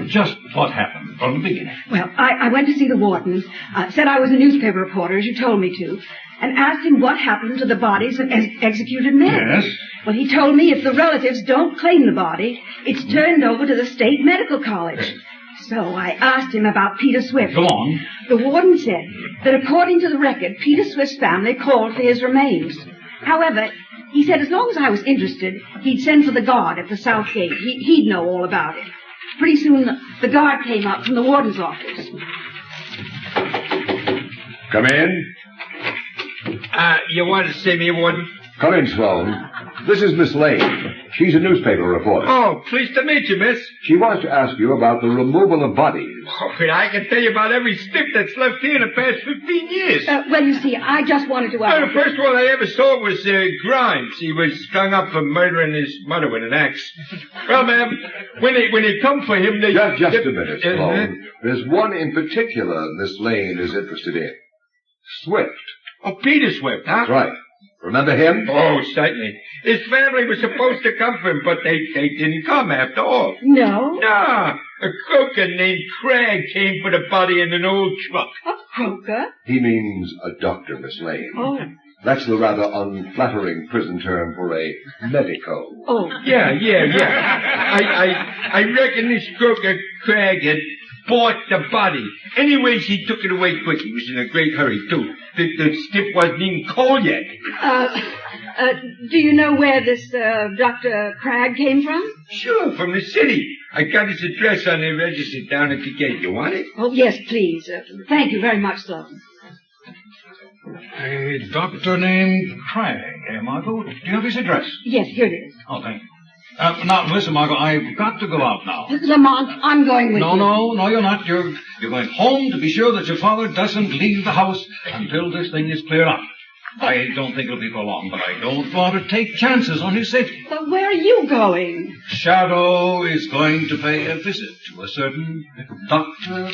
just what happened from the beginning. Well, I went to see the warden, said I was a newspaper reporter, as you told me to, and asked him what happened to the bodies of executed men. Yes? Well, he told me if the relatives don't claim the body, it's turned over to the state medical college. So I asked him about Peter Swift. Go on. The warden said that according to the record, Peter Swift's family called for his remains. However, he said as long as I was interested, he'd send for the guard at the south gate. He'd know all about it. Pretty soon, the guard came up from the warden's office. Come in. You want to see me, Warden? Come in, Sloan. This is Miss Lane. She's a newspaper reporter. Oh, pleased to meet you, miss. She wants to ask you about the removal of bodies. Oh, I can tell you about every stick that's left here in the past 15 years. Well, you see, I just wanted to ask... The first one I ever saw was Grimes. He was strung up for murdering his mother with an axe. Well, ma'am, when they come for him, they... Just a minute, Sloan. There's one in particular Miss Lane is interested in. Swift. Oh, Peter Swift, huh? That's right. Remember him? Oh, certainly. His family was supposed to come for him, but they didn't come after all. No? No. A croaker named Cragg came for the body in an old truck. A croaker? He means a doctor, Miss Lane. Oh. That's the rather unflattering prison term for a medico. Oh. Yeah. I reckon this croaker Cragg had bought the body. Anyways, he took it away quick. He was in a great hurry, too. The stiff wasn't even cold yet. Do you know where this, Dr. Cragg came from? Sure, from the city. I got his address on the register down at the gate. You want it? Oh, yes, please. Thank you very much, sir. A doctor named Cragg, Margot? Do you have his address? Yes, here it is. Oh, thank you. Now, listen, Margot, I've got to go out now. Lamont, I'm going with you. No, you're not. You're going home to be sure that your father doesn't leave the house until this thing is cleared up. I don't think it'll be for long, but I don't want to take chances on his safety. But where are you going? Shadow is going to pay a visit to a certain Dr.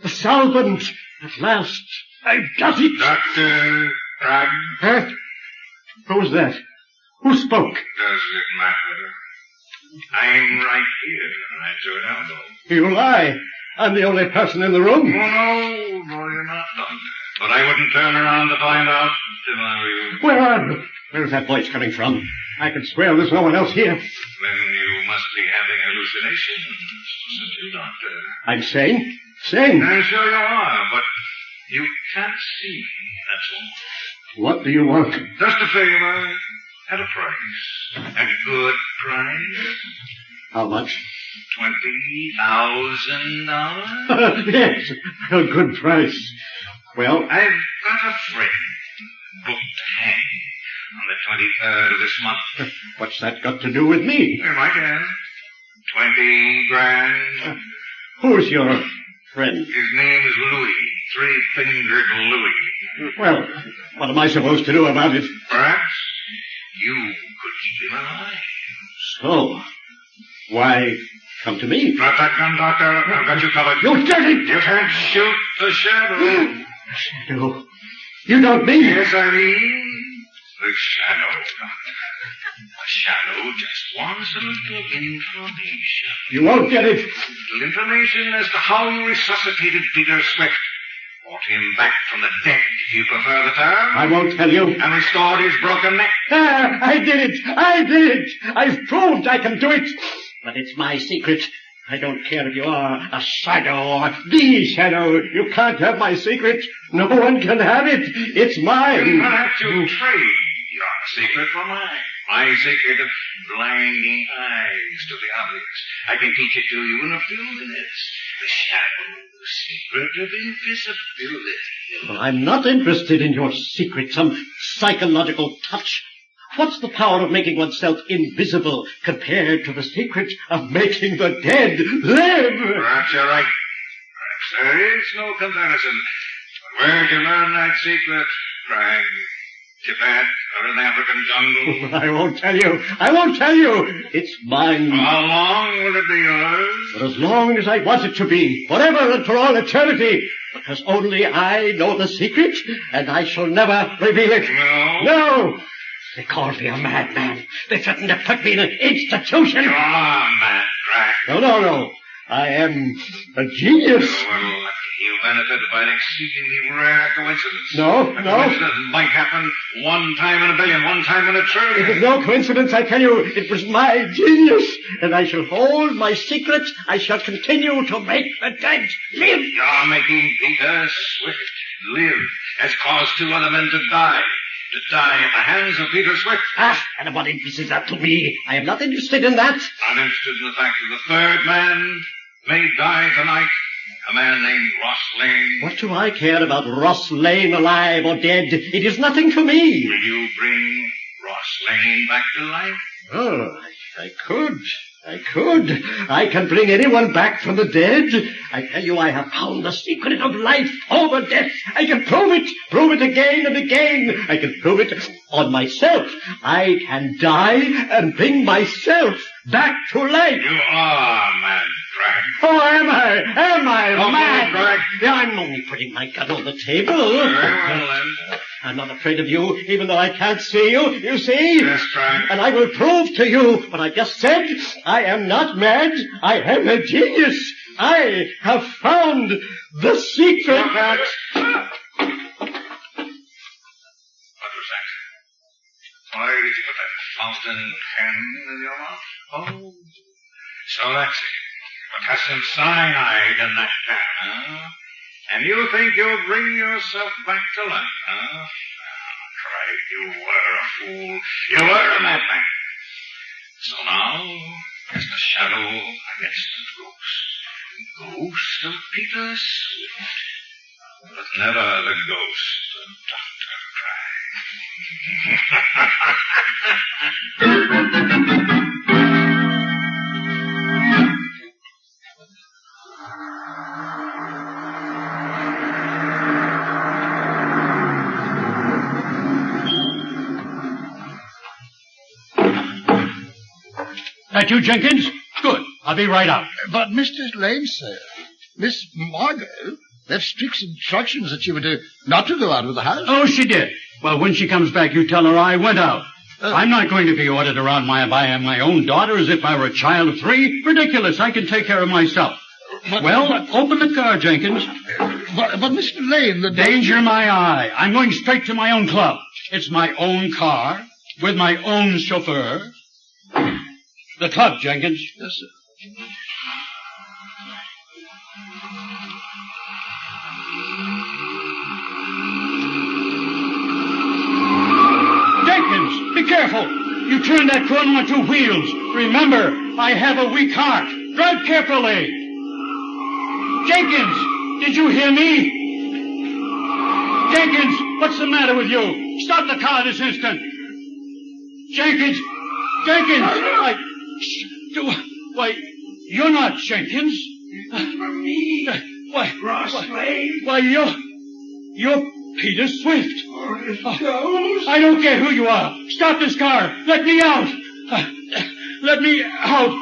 The solvent! At last! I've got it! Dr. Cragg? Huh? Who was that? Who spoke? Does it matter? I'm right here, at your elbow. You lie. I'm the only person in the room. Oh, no, you're not, Doctor. But I wouldn't turn around to find out if I were you. Where are you? Where's that voice coming from? I can swear there's no one else here. Then you must be having hallucinations, mustn't you, Doctor? I'm sane. Sane. I'm sure you are, but you can't see me, that's all. What do you want? Just a favor at a price. A good price. How much? $20,000. Yes, a good price. Well, I've got a friend booked to hang on the 23rd of this month. What's that got to do with me? Here, my guess. 20 grand. Who's your friend? His name is Louis. Three-fingered Louis. Well, what am I supposed to do about it? Perhaps you could keep him alive. So, why come to me? Drop that gun, Doctor. I've got you covered. You did it! You can't shoot the shadow. Shadow? You don't mean it? Yes, I mean the shadow, Doctor. The shadow just wants a little information. You won't get it. Little information as to how you resuscitated Peter Swift. Brought him back from the dead, if you prefer the term. I won't tell you. And restored his broken neck. Ah, I did it! I did it! I've proved I can do it! But it's my secret. I don't care if you are a shadow or the shadow. You can't have my secret. No one can have it. It's mine. You have to trade your secret for mine. My secret of blinding eyes to the obvious. I can teach it to you in a few minutes. The shadow's secret of invisibility. Well, I'm not interested in your secret, some psychological touch. What's the power of making oneself invisible compared to the secret of making the dead live? Perhaps you're right. Perhaps there is no comparison. But where'd you learn that secret, Cragg? Tibet or in the African jungle? I won't tell you. I won't tell you. It's mine. How long will it be yours? For as long as I want it to be. Forever and for all eternity. Because only I know the secret, and I shall never reveal it. No? No! They called me a madman. They threatened to put me in an institution. You're mad, Cragg. No. I am a genius. Well, you benefited by an exceedingly rare coincidence. No. A coincidence that might happen one time in a billion, one time in a trillion. It was no coincidence, I tell you. It was my genius. And I shall hold my secret. I shall continue to make the dead live. You're making Peter Swift live has caused two other men to die. To die at the hands of Peter Swift. And what interest is that to me? I am not interested in that. I'm interested in the fact that the third man may die tonight. A man named Ross Lane. What do I care about Ross Lane alive or dead? It is nothing to me. Will you bring Ross Lane back to life? Oh, I could. I can bring anyone back from the dead. I tell you, I have found the secret of life over death. I can prove it again and again. I can prove it on myself. I can die and bring myself back to life. You are mad, Cragg. Oh, am I Don't mad? move, Cragg. Yeah, I'm only putting my gun on the table. Very well, then. I'm not afraid of you, even though I can't see you. You see? Yes, Cragg. And I will prove to you what I just said. I am not mad. I am a genius. I have found the secret. What was that? Why did you put that fountain pen in your mouth? Oh, so that's it. Potassium cyanide in that pen, huh? And you think you'll bring yourself back to life, huh? Cragg, you were a fool. You were a madman. So now, as the shadow against the ghost. The ghost of Peter Swift. But never the ghost of Dr. Cragg. That you, Jenkins? Good. I'll be right out. But Mr. Lane, sir, Miss Margot left strict instructions that she were not to go out of the house. Oh, she did. Well, when she comes back, you tell her I went out. I'm not going to be ordered around by my own daughter as if I were a child of 3. Ridiculous. I can take care of myself. Open the car, Jenkins. But Mr. Lane, the danger my eye. I'm going straight to my own club. It's my own car with my own chauffeur. The club, Jenkins. Yes, sir. Jenkins, be careful. You turned that corner on 2 wheels. Remember, I have a weak heart. Drive carefully. Jenkins, did you hear me? Jenkins, what's the matter with you? Stop the car this instant. Jenkins, why, you're not Jenkins. Why, you're Peter Swift. I don't care who you are. Stop this car. Let me out. Let me out.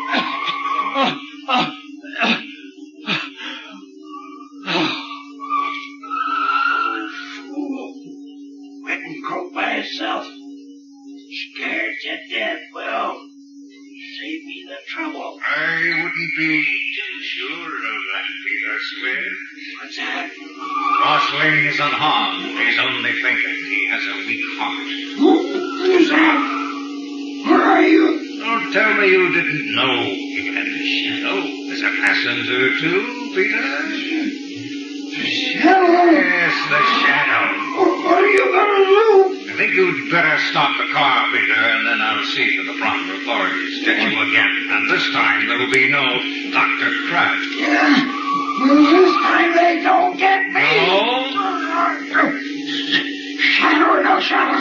Went and croaked by herself. Scared to death. Well, save me the trouble. I wouldn't be too sure of that, Peter Swift. What's that? Boss Lane is unharmed. He's only thinking he has a weak heart. Who's that? Where are you? Don't tell me you didn't know you had the shadow as a passenger, too, Peter. The shadow? Yes, the shadow. What are you going to do? I think you'd better stop the car, Peter, and then I'll see to the proper authorities get you again. And this time there will be no Dr. Pratt. Yeah. Well, this time they don't get me. No? Shadow or no shadow,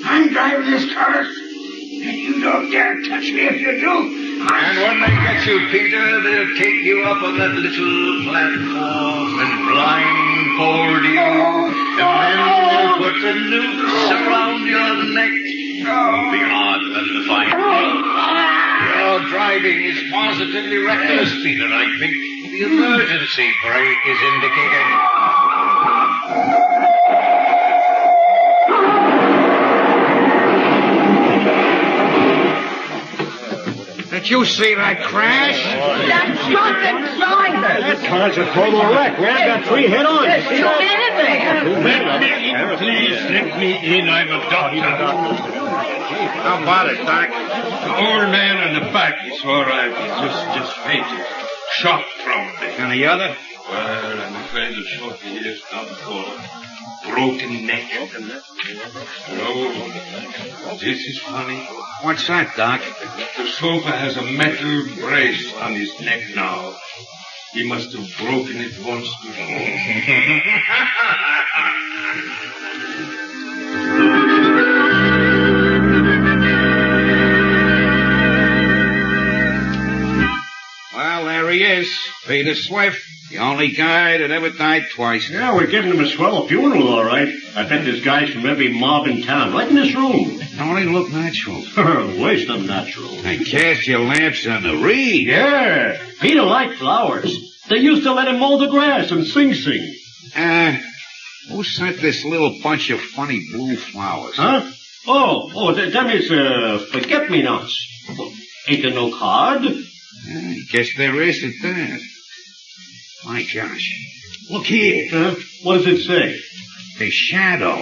I'm driving this car, and you don't dare touch me if you do. And when they get you, Peter, they'll take you up on that little platform and blindfold you. And then they'll put a noose around your neck. It'll be hard for them to find you. Your driving is positively reckless, Peter. I think the emergency brake is indicating. Did you see that crash? That drunken driver! That car's a total wreck. We have got 3 head-ons. There's 2 men in there. Please let me in. I'm a doctor. How about it, Doc? The old man in the back is all right. He's just fainted. Shock probably. And the other? Well, I'm afraid the shock he is not for broken neck. No, this is funny. What's that, Doc? The sofa has a metal brace on his neck now. He must have broken it once before. Well, there he is. Peter Swift. The only guy that ever died twice. Yeah, we're giving him a swell funeral, all right. I bet there's guys from every mob in town, right in this room. Don't he look natural? Waste of natural. And cast your lamps on the reed. Yeah, Peter liked flowers. They used to let him mow the grass and sing. Who sent this little bunch of funny blue flowers? Huh? Oh, them is, forget-me-nots. Well, ain't there no card? I guess there is at that. My gosh. Look here. What does it say? The shadow.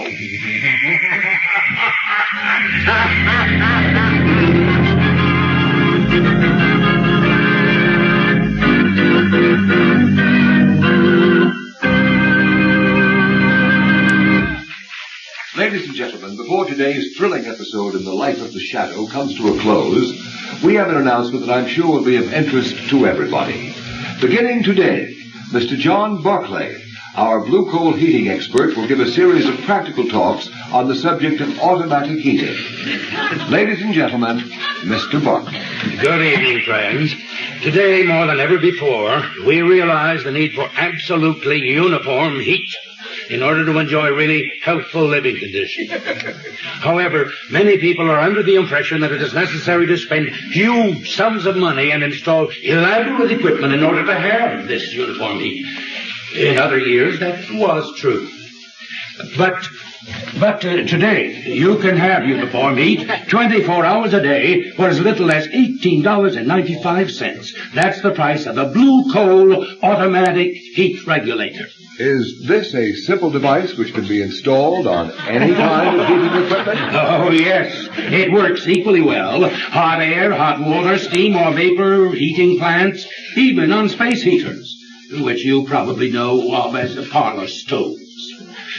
Ladies and gentlemen, before today's thrilling episode in the life of the Shadow comes to a close, we have an announcement that I'm sure will be of interest to everybody. Beginning today, Mr. John Barclay, our blue coal heating expert, will give a series of practical talks on the subject of automatic heating. Ladies and gentlemen, Mr. Barclay. Good evening, friends. Today, more than ever before, we realize the need for absolutely uniform heat. in order to enjoy really healthful living conditions. However, many people are under the impression that it is necessary to spend huge sums of money and install elaborate equipment in order to have this uniform heat. In other years, that was true. But today, you can have uniform heat 24 hours a day for as little as $18.95. That's the price of a blue coal automatic heat regulator. Is this a simple device which can be installed on any kind of heating equipment? Oh, yes. It works equally well. Hot air, hot water, steam or vapor, heating plants, even on space heaters, which you probably know of as parlor stoves.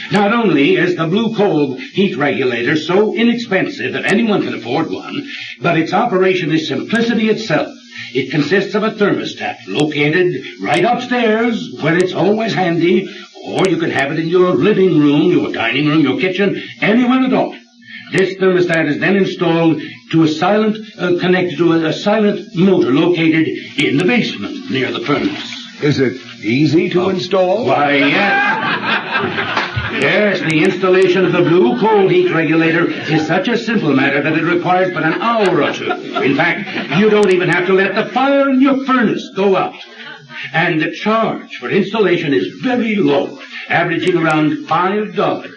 Not only is the blue coal heat regulator so inexpensive that anyone can afford one, but its operation is simplicity itself. It consists of a thermostat located right upstairs where it's always handy, or you can have it in your living room, your dining room, your kitchen, anywhere at all. This thermostat is then installed to connected to a silent motor located in the basement near the furnace. Is it easy to install? Why, yes. Yes, the installation of the blue coal heat regulator is such a simple matter that it requires but an hour or two. In fact, you don't even have to let the fire in your furnace go out. And the charge for installation is very low, averaging around $5.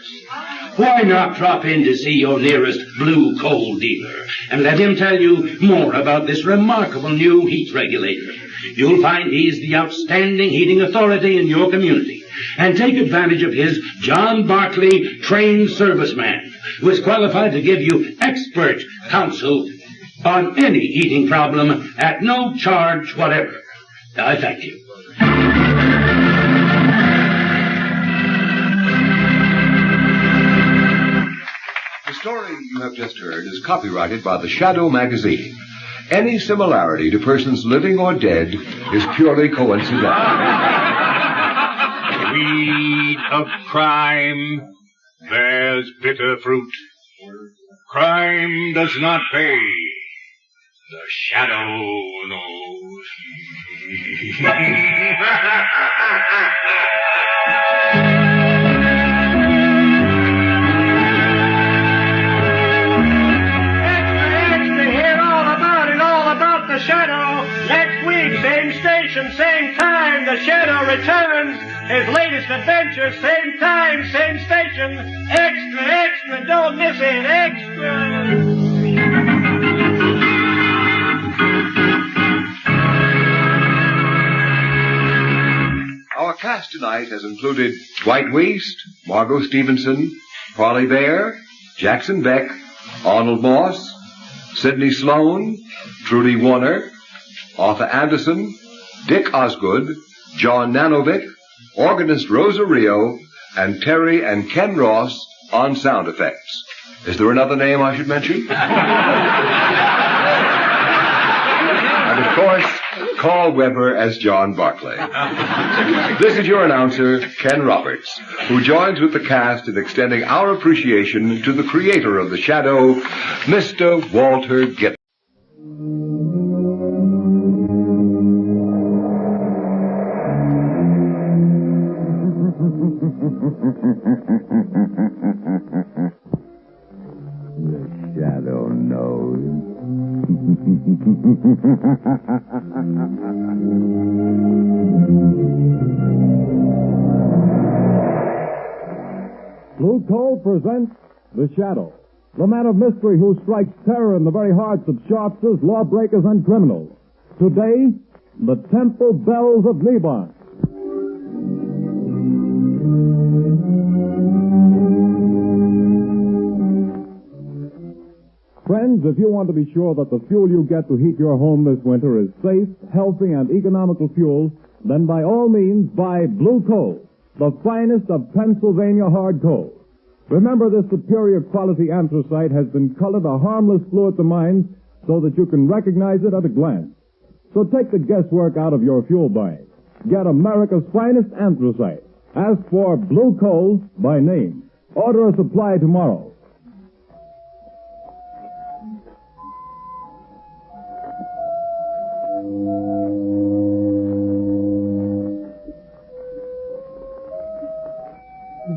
Why not drop in to see your nearest blue coal dealer and let him tell you more about this remarkable new heat regulator? You'll find he's the outstanding heating authority in your community. And take advantage of his John Barclay trained serviceman, who is qualified to give you expert counsel on any heating problem at no charge whatever. I thank you. The story you have just heard is copyrighted by the Shadow magazine. Any similarity to persons living or dead is purely coincidental. Weed of crime bears bitter fruit. Crime does not pay. The shadow knows. Extra, hear all about the shadow. Next week, same station, same time, the shadow returns. His latest adventure, same time, same station. Extra, don't miss it, extra. Our cast tonight has included Dwight Weist, Margot Stevenson, Parley Bear, Jackson Beck, Arnold Moss, Sidney Sloan, Trudy Warner, Arthur Anderson, Dick Osgood, John Nanovic, organist Rosa Rio, and Terry and Ken Ross on sound effects. Is there another name I should mention? And of course, Carl Weber as John Barclay. This is your announcer, Ken Roberts, who joins with the cast in extending our appreciation to the creator of the shadow, Mr. Walter Gibson. The shadow knows. Blue Coal presents The Shadow, the man of mystery who strikes terror in the very hearts of sharpsters, lawbreakers, and criminals. Today, the Temple Bells of Lebanon. Friends, if you want to be sure that the fuel you get to heat your home this winter is safe, healthy, and economical fuel, then by all means buy Blue Coal, the finest of Pennsylvania hard coal. Remember, this superior quality anthracite has been colored a harmless fluid to minds so that you can recognize it at a glance. So take the guesswork out of your fuel buying. Get America's finest anthracite. Ask for Blue Coal by name. Order a supply tomorrow.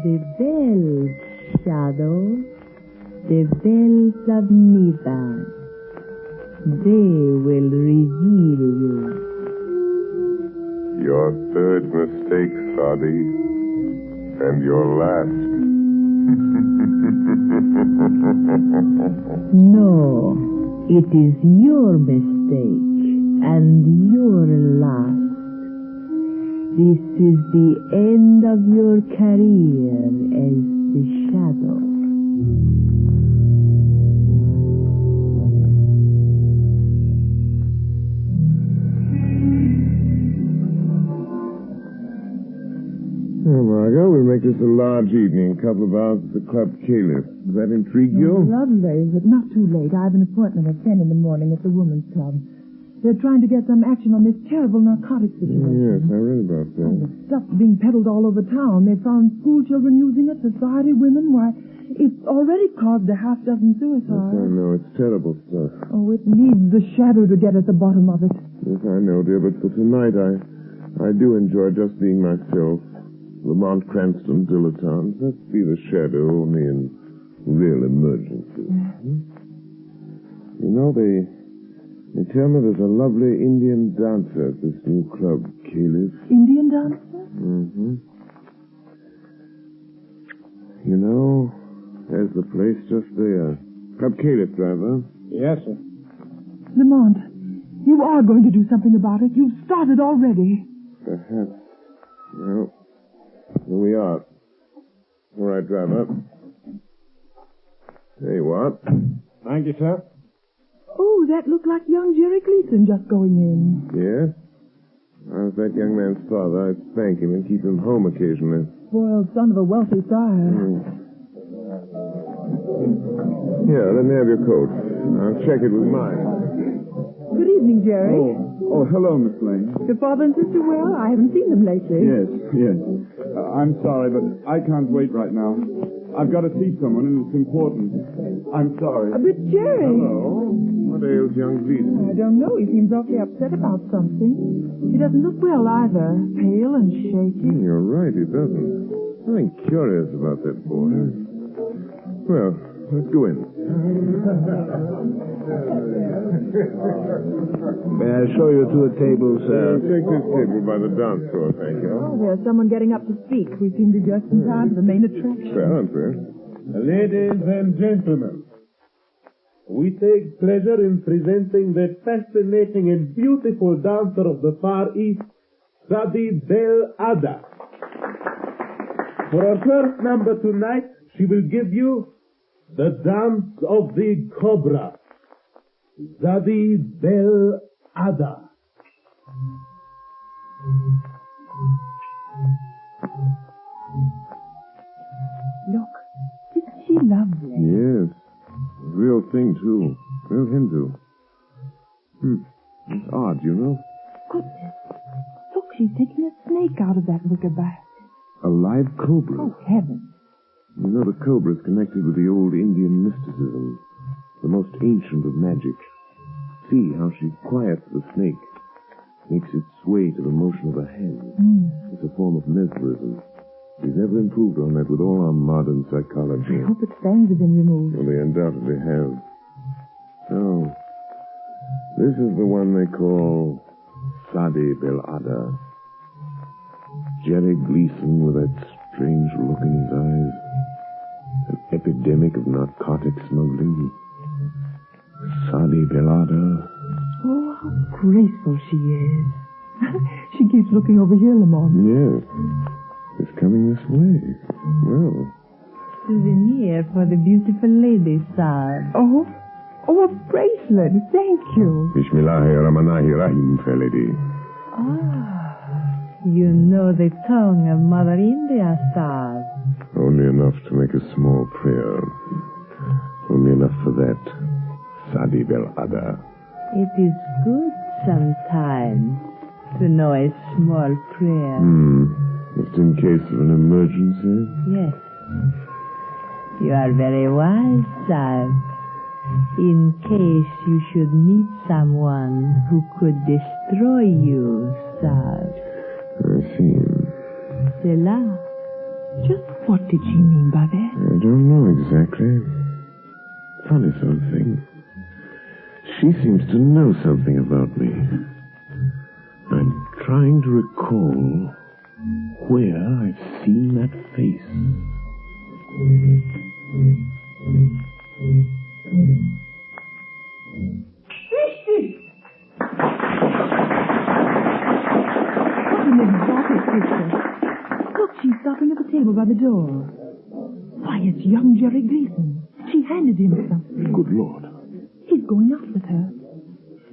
The bells, Shadow. The bells of Nivan. They will reveal you. Your third mistake, Sadi. And your last. No, it is your mistake and your last. This is the end of your career as the Shadow. Oh, Margot, we'll make this a large evening. A couple of hours at the Club Caliph. Does that intrigue you? Lovely, but not too late. I have an appointment at 10 in the morning at the Women's Club. They're trying to get some action on this terrible narcotic situation. Yes, I read about that. The stuff's being peddled all over town. They found school children using it, society women. Why, it's already caused a half dozen suicides. Yes, I know. It's terrible stuff. Oh, it needs the Shadow to get at the bottom of it. Yes, I know, dear, but for tonight I do enjoy just being myself. Lamont Cranston dilettante. Let's be the Shadow only in real emergencies. You know, they tell me there's a lovely Indian dancer at this new club, Caliph. Indian dancer? Mm-hmm. You know, there's the place just there. Club Caliph, driver. Yes, sir. Lamont, you are going to do something about it. You've started already. Perhaps. Well, here we are. All right, driver. There you are. Thank you, sir. Oh, that looked like young Jerry Gleason just going in. Yes? I was that young man's father. I'd spank him and keep him home occasionally. Spoiled son of a wealthy sire. Here, let me have your coat. I'll check it with mine. Good evening, Jerry. Oh, hello, Miss Lane. Your father and sister well? I haven't seen them lately. Yes. I'm sorry, but I can't wait right now. I've got to see someone, and it's important. I'm sorry. But Jerry... Hello. What ails young Gleason? I don't know. He seems awfully upset about something. He doesn't look well either. Pale and shaky. You're right, he doesn't. Something curious about that boy. Well, let's go in. May I show you to a table, sir? Take this table by the dance floor, thank you. Oh, there's someone getting up to speak. We seem to be just in time for the main attraction. Well, aren't we? Ladies and gentlemen, we take pleasure in presenting the fascinating and beautiful dancer of the Far East, Sadi Bel Ada. For our first number tonight, she will give you the dance of the cobra. Sadi Bel Ada. Look, isn't she lovely? Yes. Real thing, too. Real Hindu. It's odd, you know? Goodness. Look, she's taking a snake out of that wicker basket. A live cobra. Oh, heavens. You know, the cobra's connected with the old Indian mysticism, the most ancient of magic. See how she quiets the snake, makes it sway to the motion of her hand. It's a form of mesmerism. We've never improved on that with all our modern psychology. I hope its fangs have been removed. Well, they undoubtedly have. So, this is the one they call Sadi Bel Ada. Jerry Gleason with that strange look in his eyes. An epidemic of narcotic smuggling. Sadi Bel Ada. Oh, how graceful she is. She keeps looking over here, Lamont. Yes. It's coming this way. Well. Souvenir for the beautiful lady, sir. Oh, a bracelet. Thank you. Bismillahirrahmanirrahim, fair lady. You know the tongue of Mother India, sir. Only enough to make a small prayer. Only enough for that. Sadi Bel Ada. It is good sometimes to know a small prayer. Just in case of an emergency? Yes. You are very wise, sir. In case you should meet someone who could destroy you, sir. I see. C'est là. Just what did she mean by that? I don't know exactly. Funny something. She seems to know something about me. I'm trying to recall where I've seen that face. What an exotic picture. Look, she's stopping at the table by the door. Why, it's young Jerry Gleason. She handed him something. Good Lord. He's going out with her.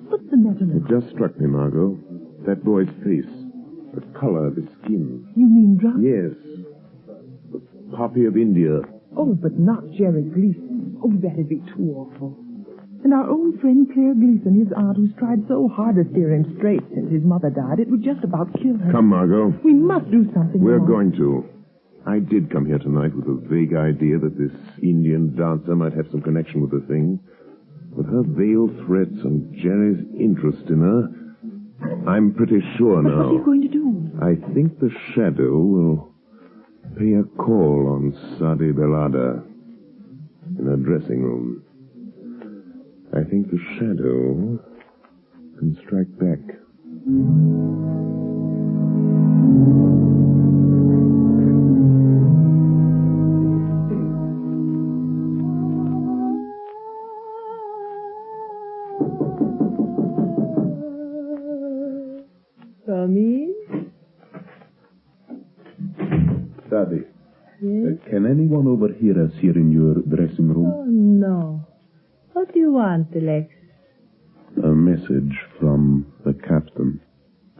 What's the matter, It just struck me, Margot. That boy's face. The color of his skin. You mean drunk? Yes. The poppy of India. Oh, but not Jerry Gleason. Oh, that'd be too awful. And our old friend Claire Gleason, his aunt, who's tried so hard to steer him straight since his mother died, it would just about kill her. Come, Margot. We must do something. We're Mom. going to. I did come here tonight with a vague idea that this Indian dancer might have some connection with the thing. With her veiled threats and Jerry's interest in her, I'm pretty sure now. What are you going to do? I think the Shadow will pay a call on Sadi Belada in her dressing room. I think the Shadow can strike back. Come in. Sadi, Yes? can anyone overhear us here in your dressing room? Oh, no. What do you want, Alex? A message from the captain.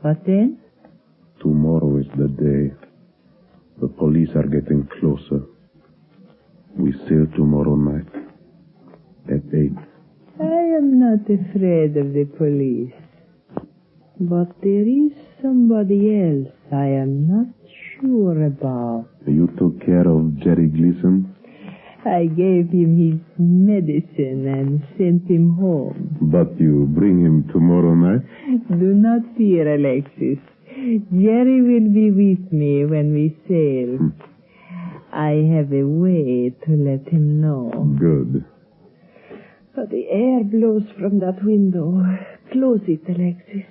What then? Tomorrow is the day. The police are getting closer. We sail tomorrow night at 8. I am not afraid of the police. But there is somebody else I am not sure about. You took care of Jerry Gleason? I gave him his medicine and sent him home. But you bring him tomorrow night? Do not fear, Alexis. Jerry will be with me when we sail. I have a way to let him know. Good. But the air blows from that window. Close it, Alexis.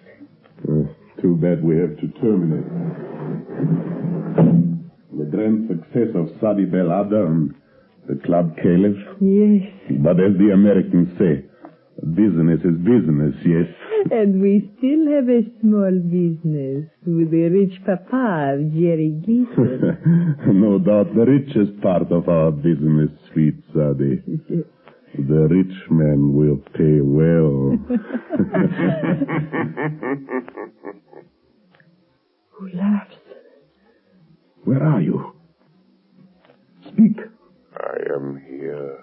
Too bad we have to terminate. The grand success of Sadi Belada and the Club Caliph. Yes. But as the Americans say, business is business, yes. And we still have a small business with the rich papa of Jerry Gleason. No doubt the richest part of our business, sweet Sadi. The rich man will pay well. Who laughs? Where are you? Speak. I am here,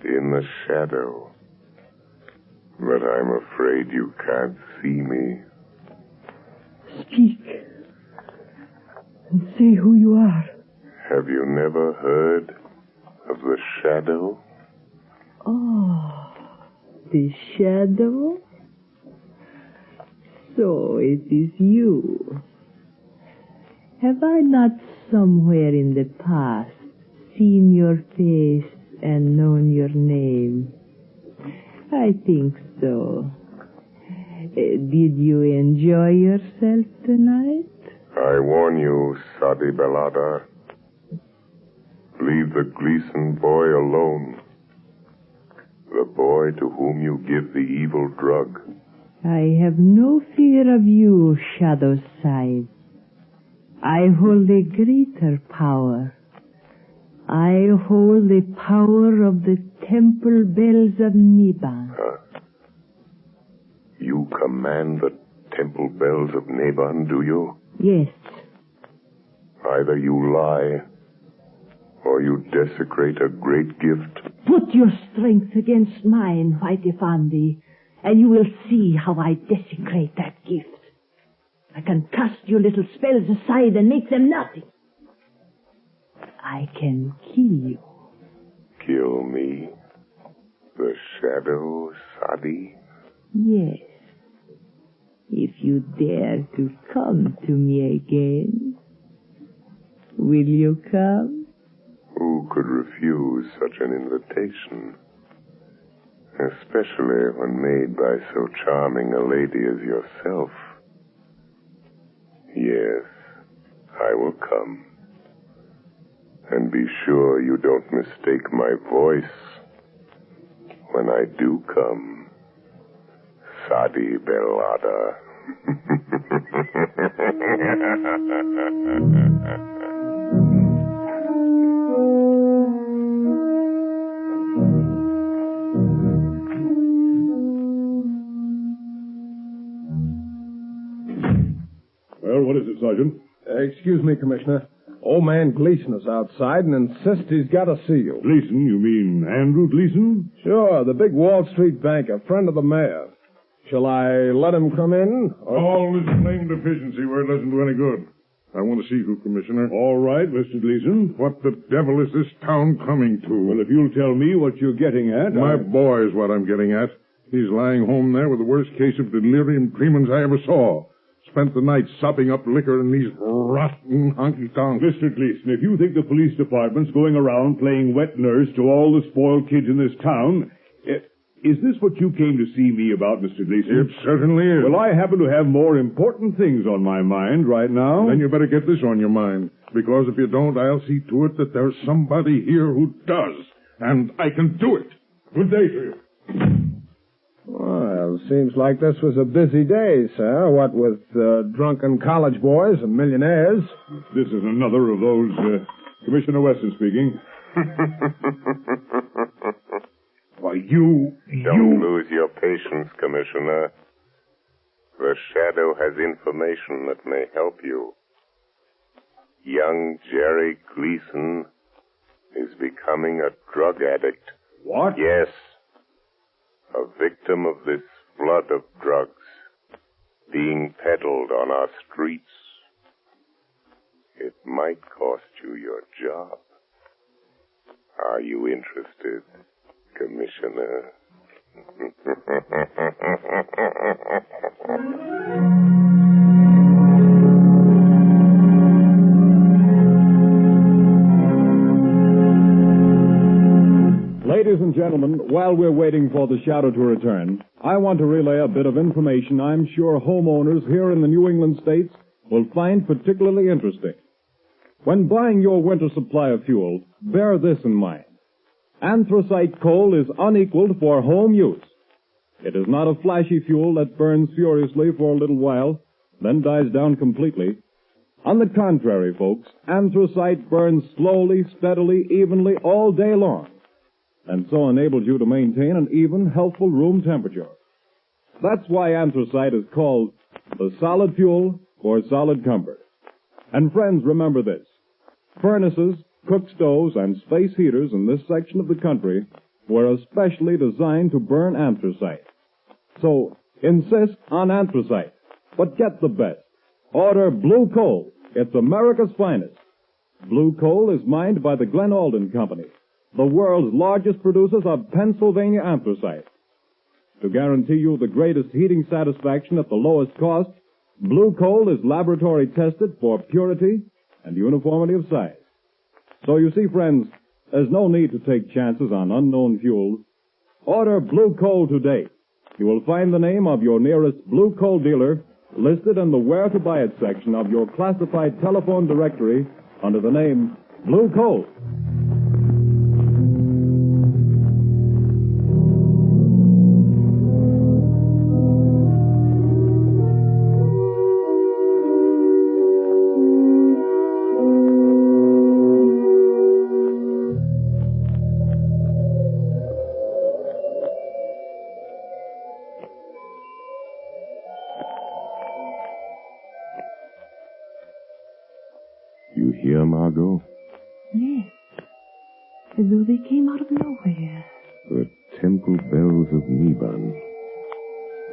in the shadow. But I'm afraid you can't see me. Speak. And say who you are. Have you never heard of the shadow? Oh, the shadow? So it is you. Have I not somewhere in the past seen your face and known your name? I think so. Did you enjoy yourself tonight? I warn you, Sadi Belada. Leave the Gleason boy alone. The boy to whom you give the evil drug. I have no fear of you, Shadow's side. I hold a greater power. I hold the power of the temple bells of Niban. You command the temple bells of Naban, do you? Yes. Either you lie, or you desecrate a great gift. Put your strength against mine, White Effendi, and you will see how I desecrate that gift. I can cast your little spells aside and make them nothing. I can kill you. Kill me? The shadow, Sadi? Yes. If you dare to come to me again. Will you come? Who could refuse such an invitation? Especially when made by so charming a lady as yourself. Yes, I will come. And be sure you don't mistake my voice when I do come. Sadi Belada. Well, what is it, Sergeant? Excuse me, Commissioner. Old man Gleason is outside and insists he's got to see you. Gleason? You mean Andrew Gleason? Sure, the big Wall Street banker, friend of the mayor. Shall I let him come in? All this blamed efficiency where it doesn't do any good. I want to see you, Commissioner. All right, Mr. Gleason. What the devil is this town coming to? Well, if you'll tell me what you're getting at... My boy is what I'm getting at. He's lying home there with the worst case of delirium tremens I ever saw. Spent the night sopping up liquor in these rotten honky-tonks. Mr. Gleason, if you think the police department's going around playing wet nurse to all the spoiled kids in this town... Is this what you came to see me about, Mr. Gleason? It certainly is. Well, I happen to have more important things on my mind right now. Then you better get this on your mind, because if you don't, I'll see to it that there's somebody here who does, and I can do it. Good day to you. Well, seems like this was a busy day, sir. What with drunken college boys and millionaires. This is another of those, Commissioner Weston speaking. Why, you... Don't lose your patience, Commissioner. The Shadow has information that may help you. Young Jerry Gleason is becoming a drug addict. What? Yes. A victim of this flood of drugs being peddled on our streets. It might cost you your job. Are you interested, Commissioner? Ladies and gentlemen, while we're waiting for the Shadow to return, I want to relay a bit of information I'm sure homeowners here in the New England states will find particularly interesting. When buying your winter supply of fuel, bear this in mind. Anthracite coal is unequaled for home use. It is not a flashy fuel that burns furiously for a little while, then dies down completely. On the contrary, folks, anthracite burns slowly, steadily, evenly all day long, and so enables you to maintain an even, healthful room temperature. That's why anthracite is called the solid fuel for solid comfort. And friends, remember this. Furnaces, cook stoves, and space heaters in this section of the country were especially designed to burn anthracite. So, insist on anthracite, but get the best. Order blue coal. It's America's finest. Blue coal is mined by the Glen Alden Company, the world's largest producers of Pennsylvania anthracite. To guarantee you the greatest heating satisfaction at the lowest cost, blue coal is laboratory tested for purity and uniformity of size. So you see, friends, there's no need to take chances on unknown fuels. Order blue coal today. You will find the name of your nearest blue coal dealer listed in the Where to Buy It section of your classified telephone directory under the name Blue Coal. You hear, Margot? Yes. As though they came out of nowhere. The temple bells of Niban.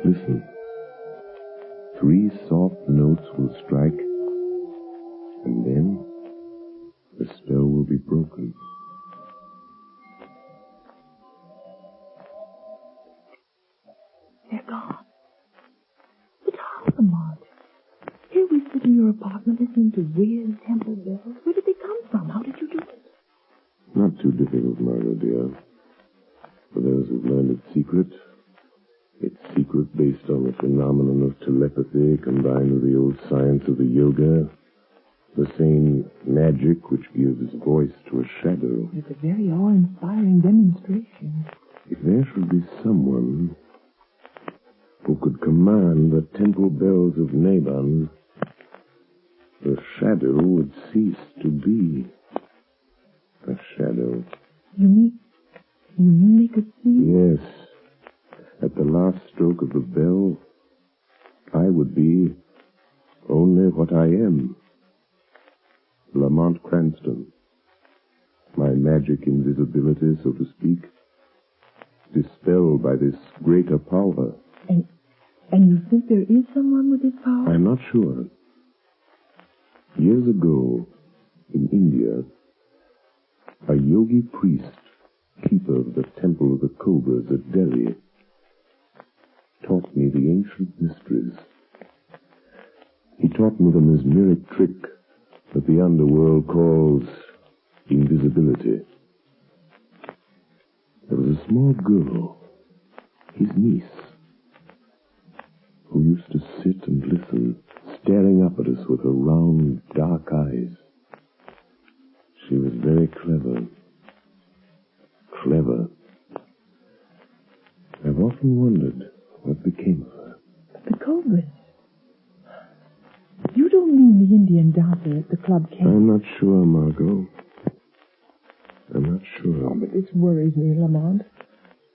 Listen. 3 soft notes will strike, and then the spell will be broken. They're gone. But how, Lamont? Here we sit in your your apartment listening to weird temple bells? Where did they come from? How did you do it? Not too difficult, Margot, dear. For those who've learned its secret based on the phenomenon of telepathy combined with the old science of the yoga, the same magic which gives voice to a shadow. It's a very awe-inspiring demonstration. If there should be someone who could command the temple bells of Naban, the shadow would cease to be a shadow. You mean they could see? Yes. At the last stroke of the bell, I would be only what I am. Lamont Cranston. My magic invisibility, so to speak, dispelled by this greater power. And you think there is someone with this power? I'm not sure. Years ago, in India, a yogi priest, keeper of the Temple of the Cobras at Delhi, taught me the ancient mysteries. He taught me the mesmeric trick that the underworld calls invisibility. There was a small girl, his niece, who used to sit and listen, staring up at us with her round, dark eyes. She was very clever. Clever. I've often wondered what became of her. The Cobras. You don't mean the Indian dancer at the club camp? I'm not sure, Margot. I'm not sure. Oh, but this worries me, Lamont.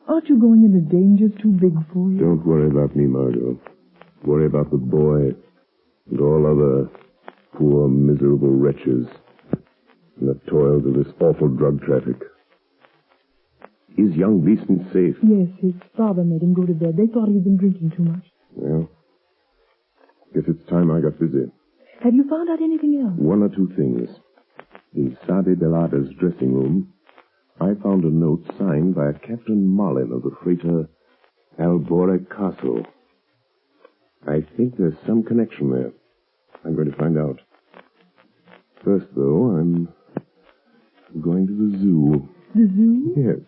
Aren't you going into dangers too big for you? Don't worry about me, Margot. Worry about the boy and all other poor, miserable wretches in the toils of this awful drug traffic. Is young Beeston safe? Yes, his father made him go to bed. They thought he'd been drinking too much. Well, guess it's time I got busy. Have you found out anything else? One or two things. In Sadi Belada's dressing room, I found a note signed by a Captain Marlin of the freighter Albora Castle. I think there's some connection there. I'm going to find out. First, though, I'm going to the zoo. The zoo? Yes.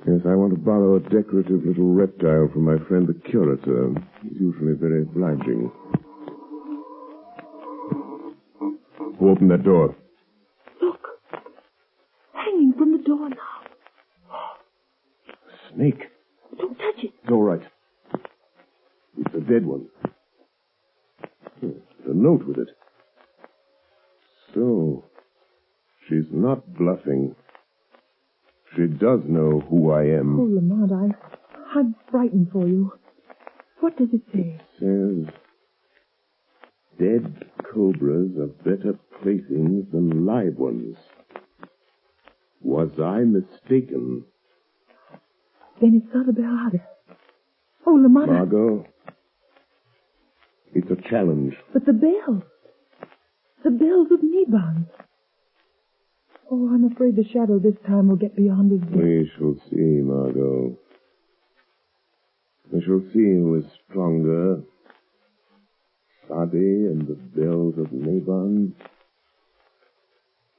Yes, I want to borrow a decorative little reptile from my friend the curator. He's usually very obliging. Who opened that door? Look. Hanging from the door now. Snake. Don't touch it. It's all right. It's a dead one. There's a note with it. So, she's not bluffing. She does know who I am. Oh, Lamont, I'm frightened for you. What does it say? It says, dead cobras are better playthings than live ones. Was I mistaken? Then it's not a Belada. Oh, Lamont. Margot, it's a challenge. But the bells. The bells of Niban. Oh, I'm afraid the shadow this time will get beyond his depth. We shall see, Margot. We shall see who is stronger. Sadi and the bells of Naban,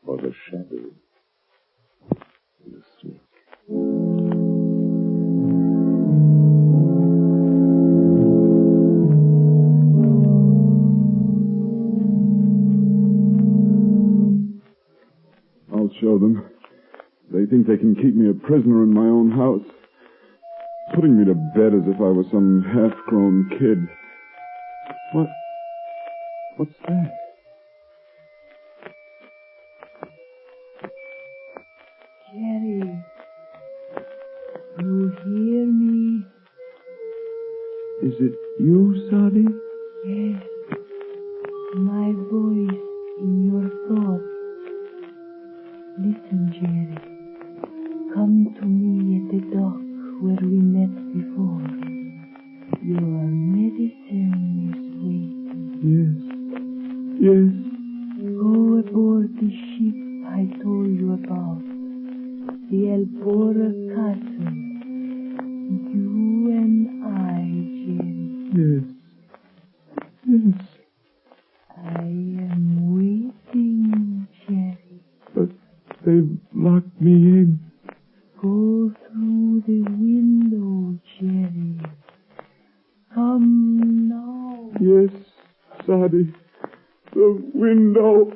or the shadow and the snake. I'll show them. They think they can keep me a prisoner in my own house, putting me to bed as if I was some half-grown kid. What's that? Jerry, you hear me? Is it you, Sadi? Yes. My voice in your thoughts. Listen, Jerry. Come to me at the dock where we met before. Your medicine is waiting. Yes. Go aboard the ship I told you about. The Albora Castle. You and I, Jerry. Yes. I Go through the window, Jerry. Come now. Yes, Sadie. The window.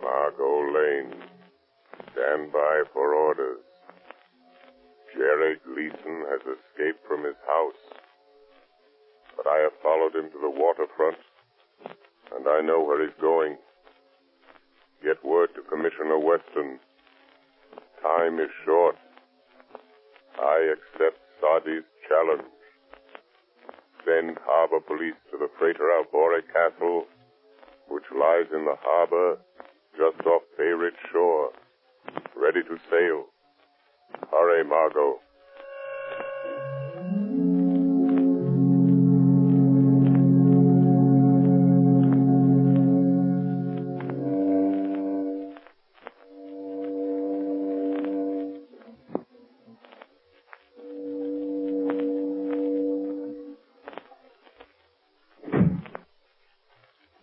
Margot Lane. Stand by for orders. Jerry Gleason has escaped from his house, but I have followed him to the waterfront, and I know where he's going. Get word to Commissioner Weston. Time is short. I accept Sadi's challenge. Send harbor police to the freighter Albore Castle, which lies in the harbor just off Bay Ridge shore, ready to sail. Hurry, Margot.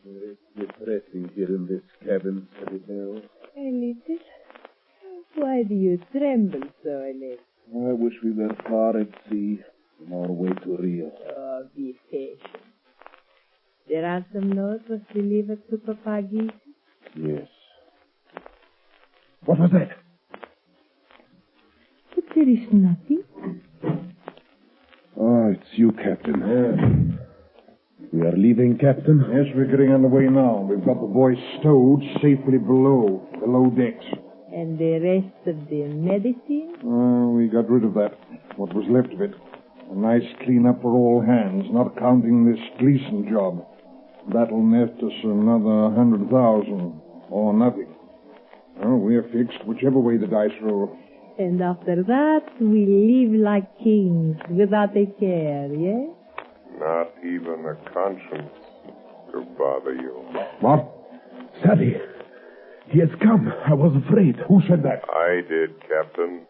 It's depressing here in this cabin, Sadie Bell. A little. Why do you tremble so, Annette? I wish we were far at sea on our way to Rio. Oh, be patient. The ransom note was delivered to Papa Gleason? Yes. What was that? But there is nothing. Oh, it's you, Captain. We are leaving, Captain? Yes, we're getting underway now. We've got the boys stowed safely below decks. And the rest of the medicine? We got rid of that. What was left of it. A nice clean-up for all hands, not counting this Gleason job. That'll net us another 100,000, or nothing. Well, we're fixed whichever way the dice roll. And after that, we live like kings, without a care, yes? Not even a conscience to bother you. What? Sadie, he has come. I was afraid. Who said that? I did, Captain.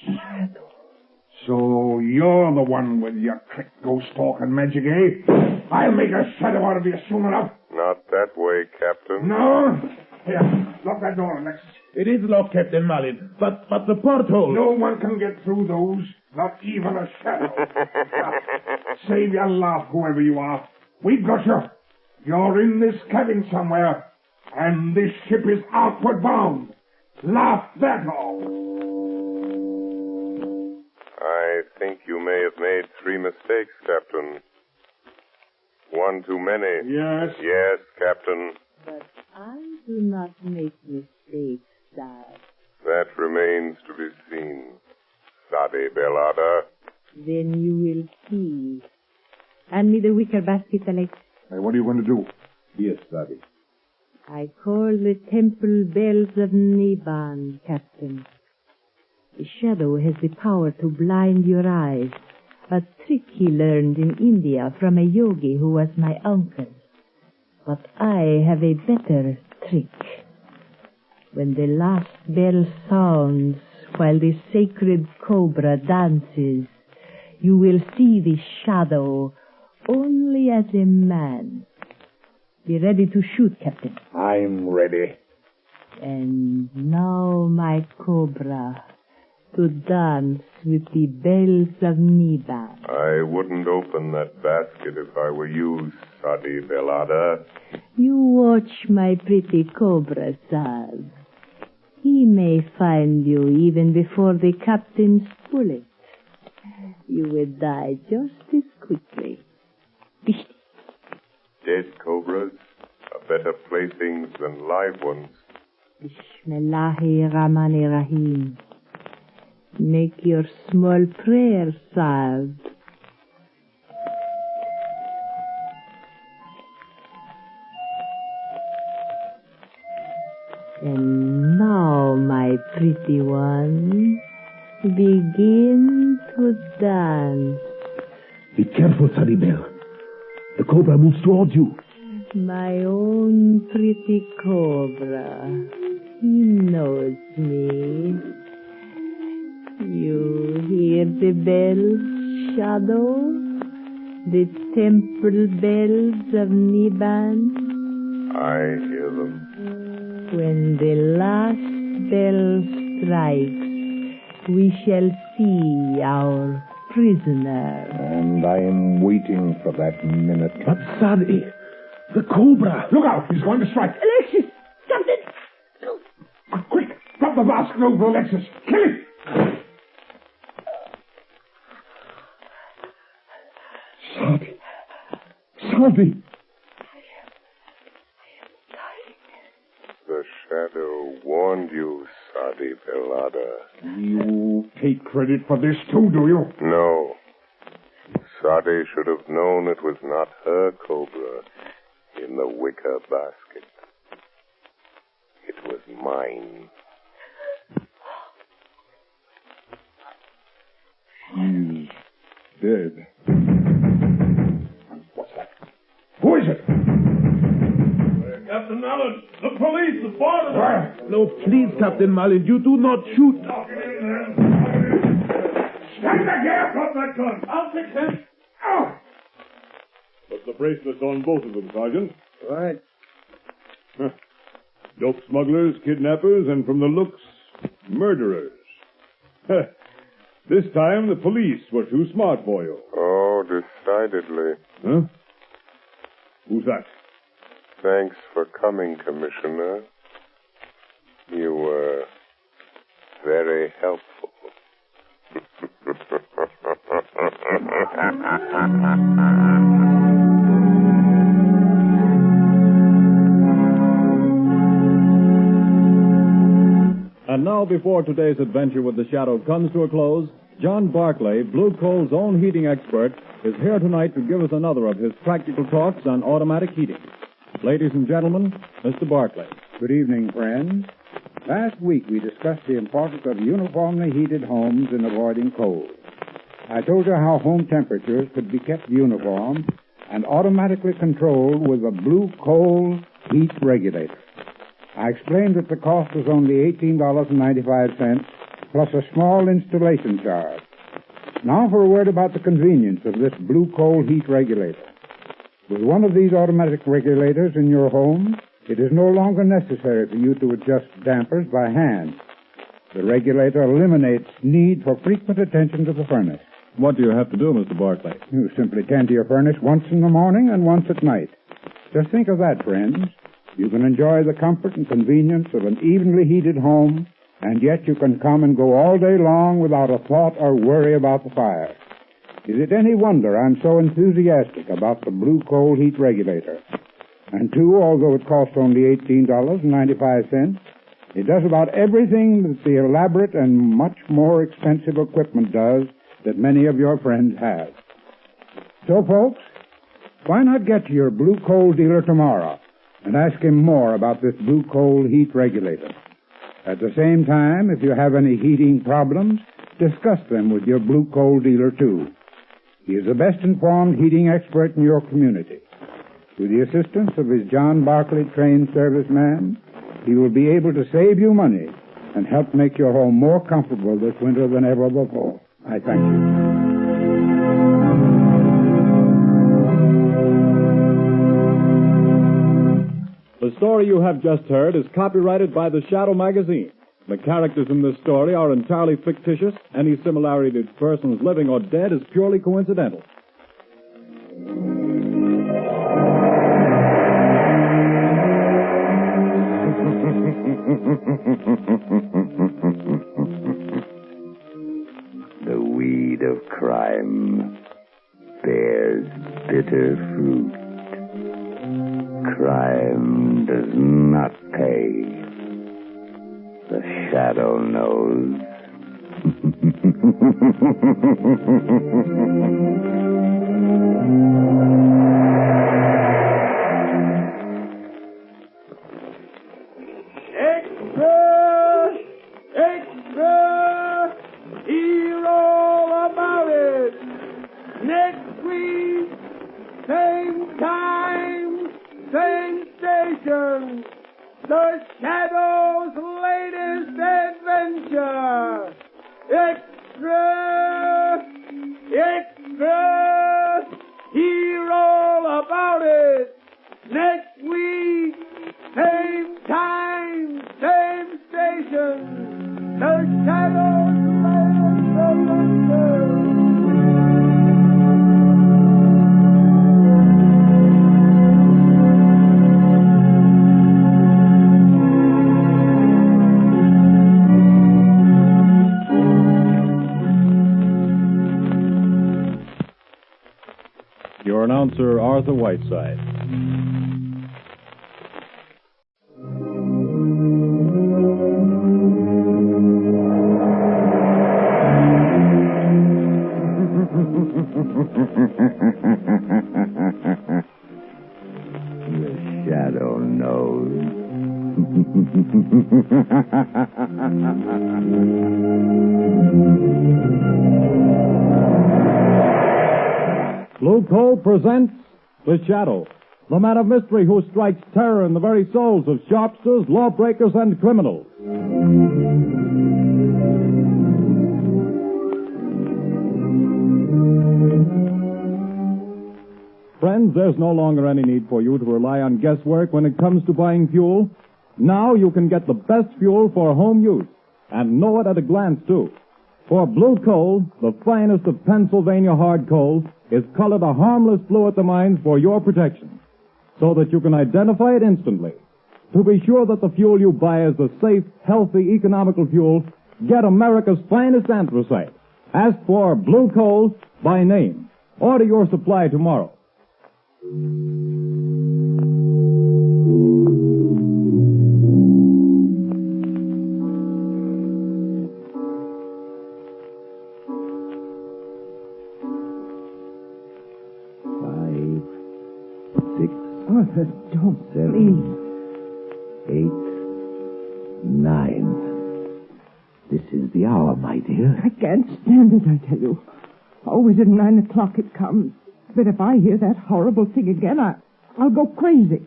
Shadow. So you're the one with your trick ghost talk and magic, eh? I'll make a shadow out of you soon enough. Not that way, Captain. No? Here, lock that door, Alexis. It is locked, Captain Malin, but the porthole... No one can get through those, not even a shadow. Save your laugh, whoever you are. We've got you. You're in this cabin somewhere, and this ship is outward bound. Laugh that off. I think you may have made 3 mistakes, Captain. One too many. Yes? Yes, Captain. But I do not make mistakes, sir. That remains to be seen. Sadi Belada. Then you will see. Hand me the wicker basket, Alex. Hey, what are you going to do? Yes, Daddy. I call the temple bells of Niban, Captain. The shadow has the power to blind your eyes. A trick he learned in India from a yogi who was my uncle. But I have a better trick. When the last bell sounds while the sacred cobra dances, you will see the shadow only as a man. Be ready to shoot, Captain. I'm ready. And now, my cobra, to dance with the bells of Niban. I wouldn't open that basket if I were you, Sadi Belada. You watch my pretty cobra, sir. He may find you even before the captain's bullet. You will die just as quickly. Dead cobras are better playthings than live ones. Bismillahirrahmanirrahim. Make your small prayer, sir. And now, my pretty one, begin to dance. Be careful, Sunny Bell. The cobra moves towards you. My own pretty cobra. He knows me. You hear the bells, Shadow? The temple bells of Niban? I hear them. When the last bell strikes, we shall see our prisoner. And I am waiting for that minute. But, Sadi, the cobra. Look out, he's going to strike. Alexis, stop it! Quick, drop the mask over Alexis. Kill him! Sadi. The shadow warned you, Sadi Belada. You take credit for this too, do you? No. Sadi should have known it was not her cobra in the wicker basket. It was mine. He's dead. What's that? Who is it? Captain Mallon, the police, the border. No, please, Captain Mallon, you do not shoot. Stand back here! Drop that gun. I'll fix him. Oh! Put the bracelets on both of them, Sergeant. Right. Huh. Dope smugglers, kidnappers, and from the looks, murderers. This time the police were too smart for you. Oh, decidedly. Huh? Who's that? Thanks for coming, Commissioner. You were very helpful. And now, before today's adventure with the Shadow comes to a close, John Barclay, Blue Coal's own heating expert, is here tonight to give us another of his practical talks on automatic heating. Ladies and gentlemen, Mr. Barclay. Good evening, friends. Last week we discussed the importance of uniformly heated homes in avoiding cold. I told you how home temperatures could be kept uniform and automatically controlled with a Blue Coal heat regulator. I explained that the cost was only $18.95 plus a small installation charge. Now for a word about the convenience of this Blue Coal heat regulator. With one of these automatic regulators in your home, it is no longer necessary for you to adjust dampers by hand. The regulator eliminates need for frequent attention to the furnace. What do you have to do, Mr. Barclay? You simply tend to your furnace once in the morning and once at night. Just think of that, friends. You can enjoy the comfort and convenience of an evenly heated home, and yet you can come and go all day long without a thought or worry about the fire. Is it any wonder I'm so enthusiastic about the Blue Coal heat regulator? And two, although it costs only $18.95, it does about everything that the elaborate and much more expensive equipment does that many of your friends have. So, folks, why not get to your Blue Coal dealer tomorrow and ask him more about this Blue Coal heat regulator? At the same time, if you have any heating problems, discuss them with your Blue Coal dealer, too. He is the best-informed heating expert in your community. With the assistance of his John Barclay trained serviceman, he will be able to save you money and help make your home more comfortable this winter than ever before. I thank you. The story you have just heard is copyrighted by the Shadow magazine. The characters in this story are entirely fictitious. Any similarity to persons living or dead is purely coincidental. The weed of crime bears bitter fruit. Crime does not pay. The Shadow knows. Extra! Extra! Hear all about it! Next week, same time, same station. The Shadow's latest adventure. Extra! Extra! Hear all about it! Next week, same time, same station. The Shadows Your announcer, Arthur Whiteside. The shadow knows. Blue Coal presents The Shadow, the man of mystery who strikes terror in the very souls of sharpsters, lawbreakers, and criminals. Friends, there's no longer any need for you to rely on guesswork when it comes to buying fuel. Now you can get the best fuel for home use, and know it at a glance, too. For Blue Coal, the finest of Pennsylvania hard coal, is colored a harmless blue at the mines for your protection, so that you can identify it instantly. To be sure that the fuel you buy is the safe, healthy, economical fuel, get America's finest anthracite. Ask for Blue Coal by name. Order your supply tomorrow. Arthur, don't, 7, please. 8, 9. This is the hour, my dear. I can't stand it, I tell you. Always at 9 o'clock it comes. But if I hear that horrible thing again, I'll go crazy.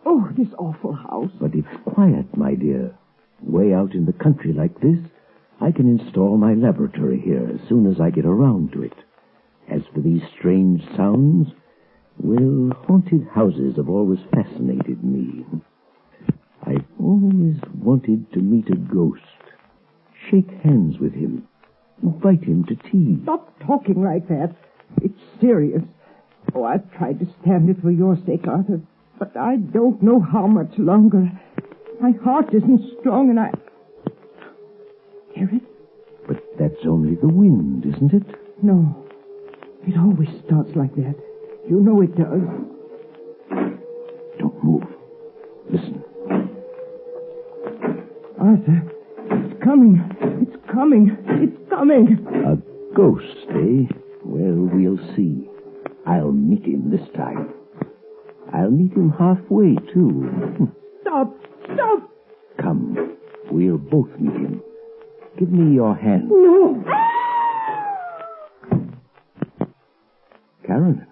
Oh, this awful house. But it's quiet, my dear. Way out in the country like this, I can install my laboratory here as soon as I get around to it. As for these strange sounds, well, haunted houses have always fascinated me. I've always wanted to meet a ghost, shake hands with him, invite him to tea. Stop talking like that. It's serious. Oh, I've tried to stand it for your sake, Arthur, but I don't know how much longer. My heart isn't strong, and I... Hear it? But that's only the wind, isn't it? No. It always starts like that. You know it does. Don't move. Listen. Arthur, it's coming. It's coming. It's coming. A ghost, eh? Well, we'll see. I'll meet him this time. I'll meet him halfway, too. Stop! Stop! Come. We'll both meet him. Give me your hand. No! Carolyn.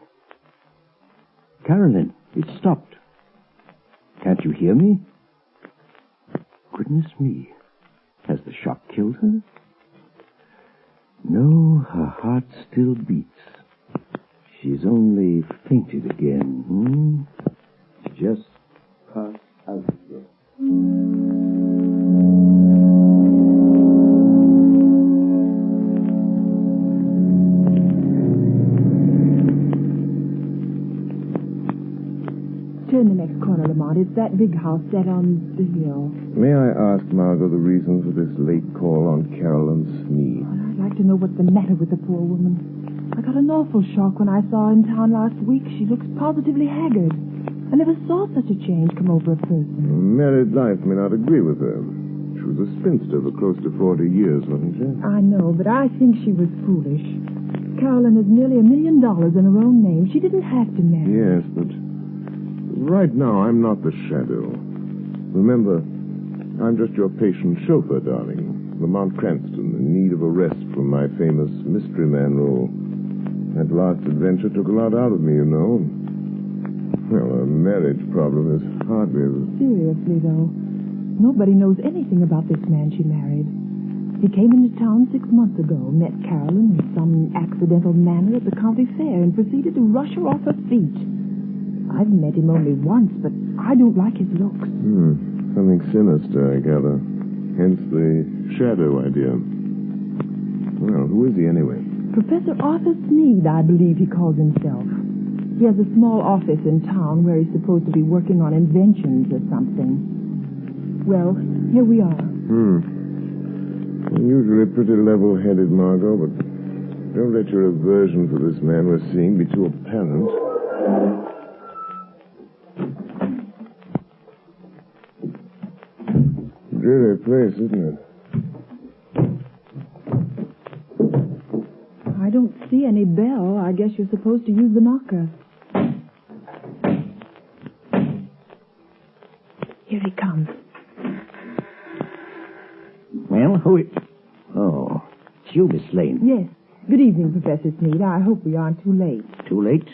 Carolyn, it stopped. Can't you hear me? Goodness me. Has the shock killed her? No, her heart still beats. She's only fainted again. Just pass out there. Turn the next corner, Lamont. It's that big house set on the hill. May I ask, Margot, the reason for this late call on Carolyn Sneed? I'd like to know what's the matter with the poor woman. I got an awful shock when I saw her in town last week. She looks positively haggard. I never saw such a change come over a person. Married life may not agree with her. She was a spinster for close to 40 years, wasn't she? I know, but I think she was foolish. Carolyn has nearly $1 million in her own name. She didn't have to marry. Yes, but right now I'm not the shadow. Remember, I'm just your patient chauffeur, darling. Lamont Cranston, in need of a rest from my famous mystery man role. That last adventure took a lot out of me, you know. Well, a marriage problem is hardly as... Seriously, though, nobody knows anything about this man she married. He came into town 6 months ago, met Carolyn in some accidental manner at the county fair, and proceeded to rush her off her feet. I've met him only once, but I don't like his looks. Something sinister, I gather. Hence the shadow idea. Well, who is he anyway? Professor Arthur Sneed, I believe he calls himself. He has a small office in town where he's supposed to be working on inventions or something. Well, here we are. Usually pretty level-headed, Margot, but don't let your aversion for this man we're seeing be too apparent. Dreary place, isn't it? I don't see any bell. I guess you're supposed to use the knocker. Here he comes. Well, who is... Oh, it's you, Miss Lane. Yes. Good evening, Professor Sneed. I hope we aren't too late. Too late?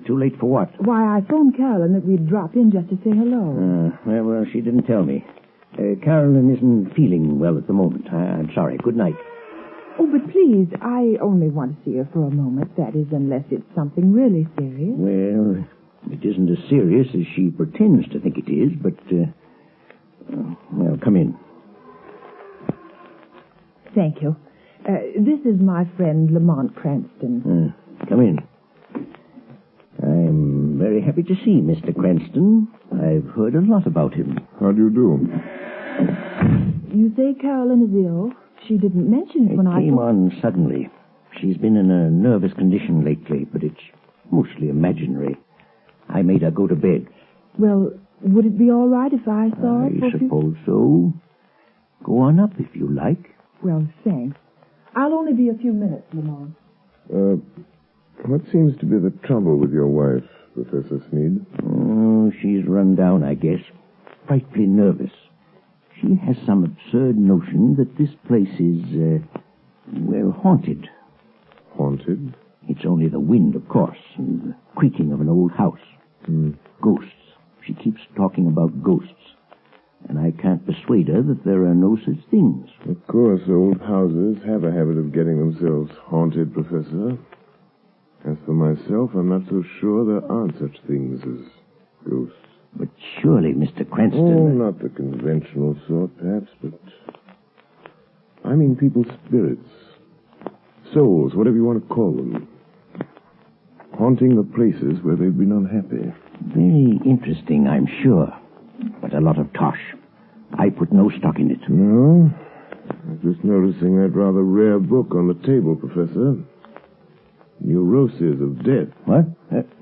Too late for what? Why, I phoned Carolyn that we'd drop in just to say hello. Well, she didn't tell me. Carolyn isn't feeling well at the moment. I'm sorry. Good night. Oh, but please, I only want to see her for a moment. That is, unless it's something really serious. Well, it isn't as serious as she pretends to think it is, but... well, come in. Thank you. This is my friend Lamont Cranston. Come in. I'm very happy to see Mr. Cranston. I've heard a lot about him. How do you do? You say Carolyn is ill? She didn't mention it when I... It came on suddenly. She's been in a nervous condition lately, but it's mostly imaginary. I made her go to bed. Well, would it be all right if I saw her? I suppose so. Go on up if you like. Well, thanks. I'll only be a few minutes, Lamont. What seems to be the trouble with your wife, Professor Sneed? Oh, she's run down, I guess. Frightfully nervous. She has some absurd notion that this place is, haunted. Haunted? It's only the wind, of course, and the creaking of an old house. Ghosts. She keeps talking about ghosts. And I can't persuade her that there are no such things. Of course, old houses have a habit of getting themselves haunted, Professor. As for myself, I'm not so sure there aren't such things as ghosts. But surely, Mr. Cranston... Oh, not the conventional sort, perhaps, but... I mean people's spirits. Souls, whatever you want to call them. Haunting the places where they've been unhappy. Very interesting, I'm sure. But a lot of tosh. I put no stock in it. No? I was just noticing that rather rare book on the table, Professor. Neuroses of Death. What?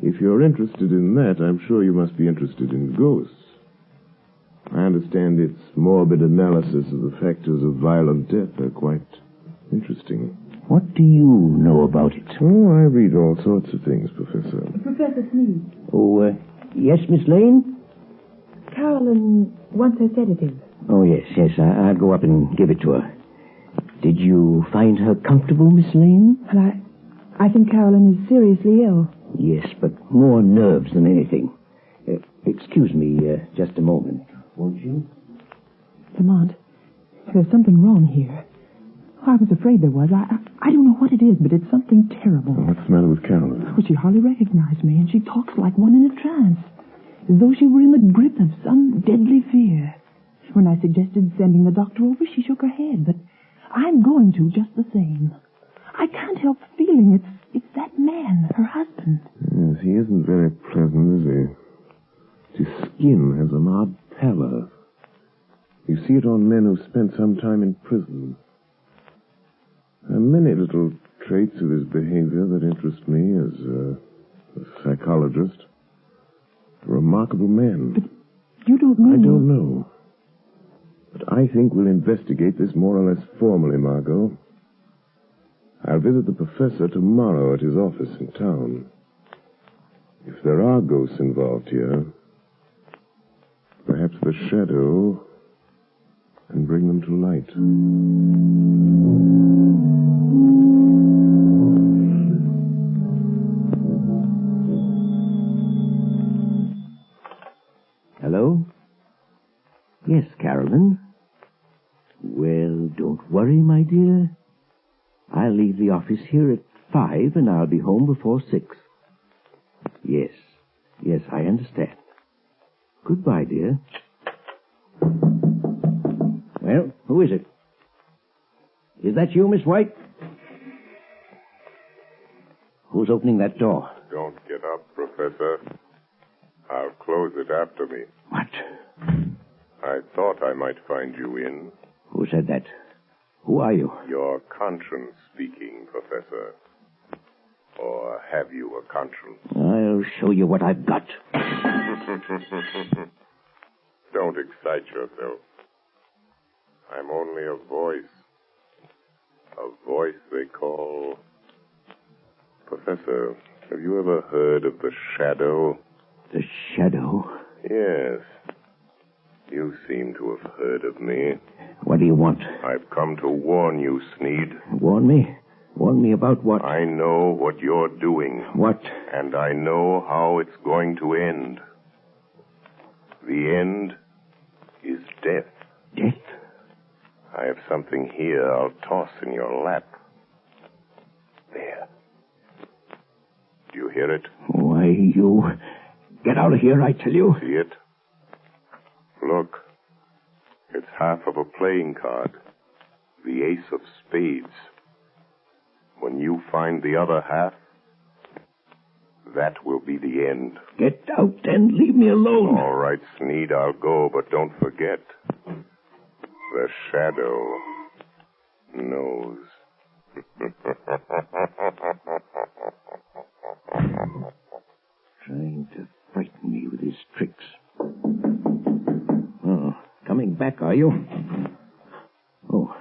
If you're interested in that, I'm sure you must be interested in ghosts. I understand its morbid analysis of the factors of violent death are quite interesting. What do you know about it? Oh, I read all sorts of things, Professor. Professor Sneed. Oh, yes, Miss Lane? Carolyn wants her sedative. Oh, yes. I'll go up and give it to her. Did you find her comfortable, Miss Lane? Well, I think Carolyn is seriously ill. Yes, but more nerves than anything. Excuse me just a moment, won't you? Lamont, there's something wrong here. I was afraid there was. I don't know what it is, but it's something terrible. What's the matter with Carolyn? Well, she hardly recognized me, and she talks like one in a trance, as though she were in the grip of some deadly fear. When I suggested sending the doctor over, she shook her head, but I'm going to just the same. I can't help feeling it's that man, her husband. Yes, he isn't very pleasant, is he? His skin has an odd pallor. You see it on men who've spent some time in prison. There are many little traits of his behavior that interest me as a psychologist. A remarkable man. But you don't know... I don't know. But I think we'll investigate this more or less formally, Margot. I'll visit the professor tomorrow at his office in town. If there are ghosts involved here, perhaps the shadow can bring them to light. Hello? Yes, Carolyn. Well, don't Don't worry, my dear. I'll leave the office here at 5, and I'll be home before 6. Yes, I understand. Goodbye, dear. Well, who is it? Is that you, Miss White? Who's opening that door? Don't get up, Professor. I'll close it after me. What? I thought I might find you in. Who said that? Who are you? Your conscience speaking, Professor. Or have you a conscience? I'll show you what I've got. Don't excite yourself. I'm only a voice. A voice they call... Professor, have you ever heard of the shadow? The shadow? Yes. You seem to have heard of me. What do you want? I've come to warn you, Sneed. Warn me? Warn me about what? I know what you're doing. What? And I know how it's going to end. The end is death. Death? I have something here I'll toss in your lap. There. Do you hear it? Why, you... Get out of here, I tell you. See it? Look. It's half of a playing card. The ace of spades. When you find the other half, that will be the end. Get out and leave me alone. All right, Sneed, I'll go, but don't forget. The shadow knows. Trying to frighten me with his tricks. Oh, coming back, are you? Oh,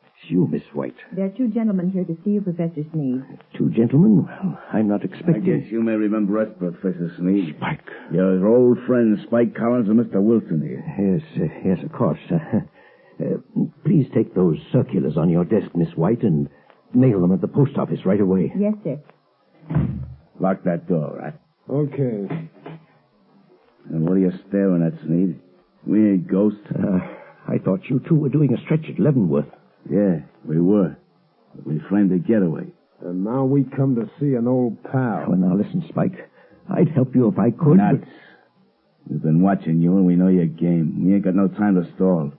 it's you, Miss White. There are 2 gentlemen here to see you, Professor Sneed. 2 gentlemen? Well, I'm not expecting... I guess you may remember us, Professor Sneed. Spike. Your old friends, Spike Collins and Mr. Wilson here. Yes, of course. Please take those circulars on your desk, Miss White, and mail them at the post office right away. Yes, sir. Lock that door, right? Okay. And what are you staring at, Sneed? We ain't ghosts. I thought you 2 were doing a stretch at Leavenworth. Yeah, we were. But we framed a getaway. And now we come to see an old pal. Well, now listen, Spike. I'd help you if I could. Nuts. We've been watching you, and we know your game. We ain't got no time to stall.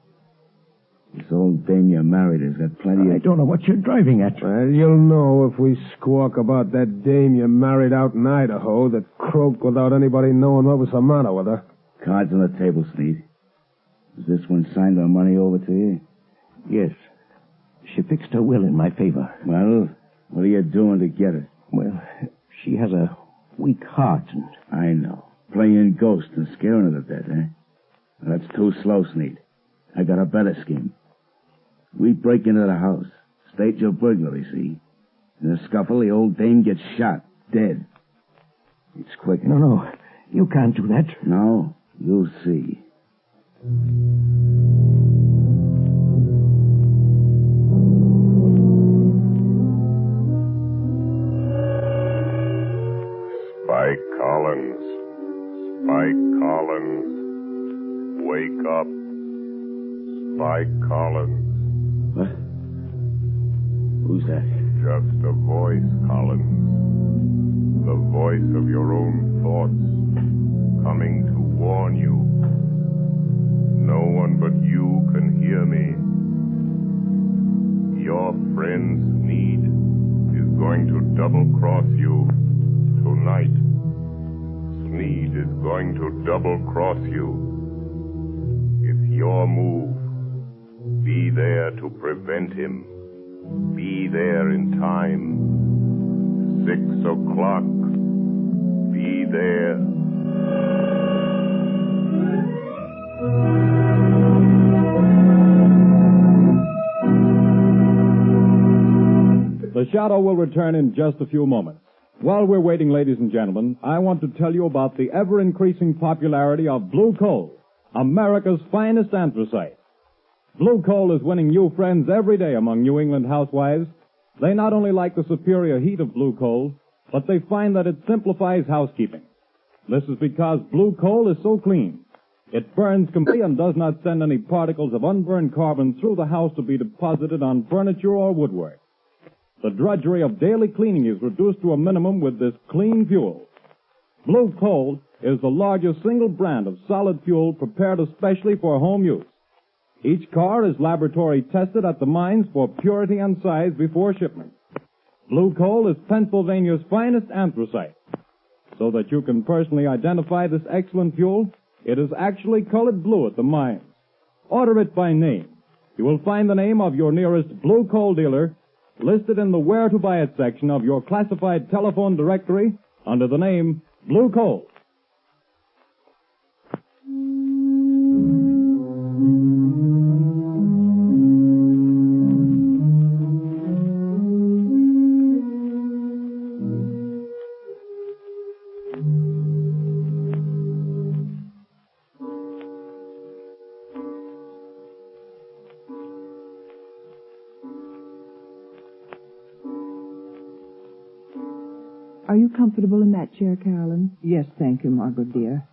This old dame you married has got plenty of... I don't know what you're driving at. Well, you'll know if we squawk about that dame you married out in Idaho that croaked without anybody knowing what was the matter with her. Cards on the table, Sneed. Has this one signed our money over to you? Yes. She fixed her will in my favor. Well, what are you doing to get it? Well, she has a weak heart, and... I know. Playing ghost and scaring her to death, eh? Well, that's too slow, Sneed. I got a better scheme. We break into the house, stage a burglary, see? In a scuffle, the old dame gets shot, dead. It's quick. No, you can't do that. No, you'll see. Spike Collins. Spike Collins. Wake up. Spike Collins. What? Who's that? Just a voice, Collins. The voice of your own thoughts, coming to warn you. No one but you can hear me. Your friend's need is going to double-cross you tonight. Sneed is going to double-cross you. It's your move. Be there to prevent him. Be there in time. 6 o'clock. Be there. The Shadow will return in just a few moments. While we're waiting, ladies and gentlemen, I want to tell you about the ever-increasing popularity of Blue Coal, America's finest anthracite. Blue Coal is winning new friends every day among New England housewives. They not only like the superior heat of Blue Coal, but they find that it simplifies housekeeping. This is because Blue Coal is so clean. It burns completely and does not send any particles of unburned carbon through the house to be deposited on furniture or woodwork. The drudgery of daily cleaning is reduced to a minimum with this clean fuel. Blue Coal is the largest single brand of solid fuel prepared especially for home use. Each car is laboratory tested at the mines for purity and size before shipment. Blue Coal is Pennsylvania's finest anthracite. So that you can personally identify this excellent fuel, it is actually colored blue at the mines. Order it by name. You will find the name of your nearest Blue Coal dealer listed in the Where to Buy It section of your classified telephone directory under the name Blue Coal. Are you comfortable in that chair, Carolyn? Yes, thank you, Margot, dear.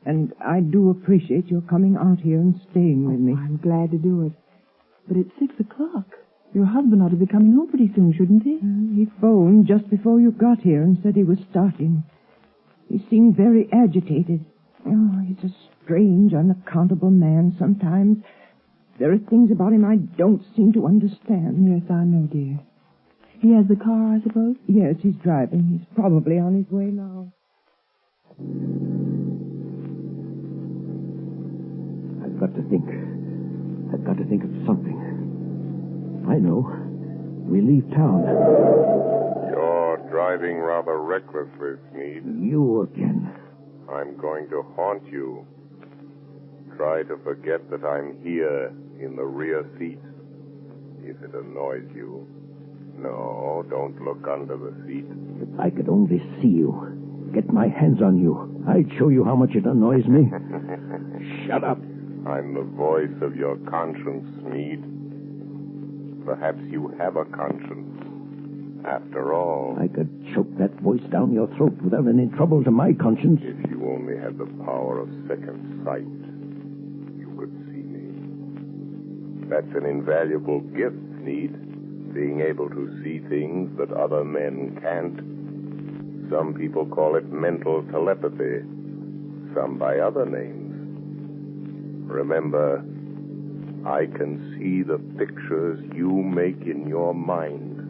And I do appreciate your coming out here and staying with me. I'm glad to do it. But it's 6 o'clock. Your husband ought to be coming home pretty soon, shouldn't he? He phoned just before you got here and said he was starting. He seemed very agitated. Oh, he's a strange, unaccountable man sometimes. There are things about him I don't seem to understand. Yes, I know, dear. He has the car, I suppose? Yes, he's driving. He's probably on his way now. I've got to think of something. I know. We leave town. You're driving rather recklessly, Sneed. You again. I'm going to haunt you. Try to forget that I'm here in the rear seat, if it annoys you. No, don't look under the seat. If I could only see you, get my hands on you, I'd show you how much it annoys me. Shut up. I'm the voice of your conscience, Sneed. Perhaps you have a conscience. After all, I could choke that voice down your throat without any trouble to my conscience. If you only had the power of second sight, you could see me. That's an invaluable gift, Sneed. Being able to see things that other men can't. Some people call it mental telepathy, some by other names. Remember, I can see the pictures you make in your mind.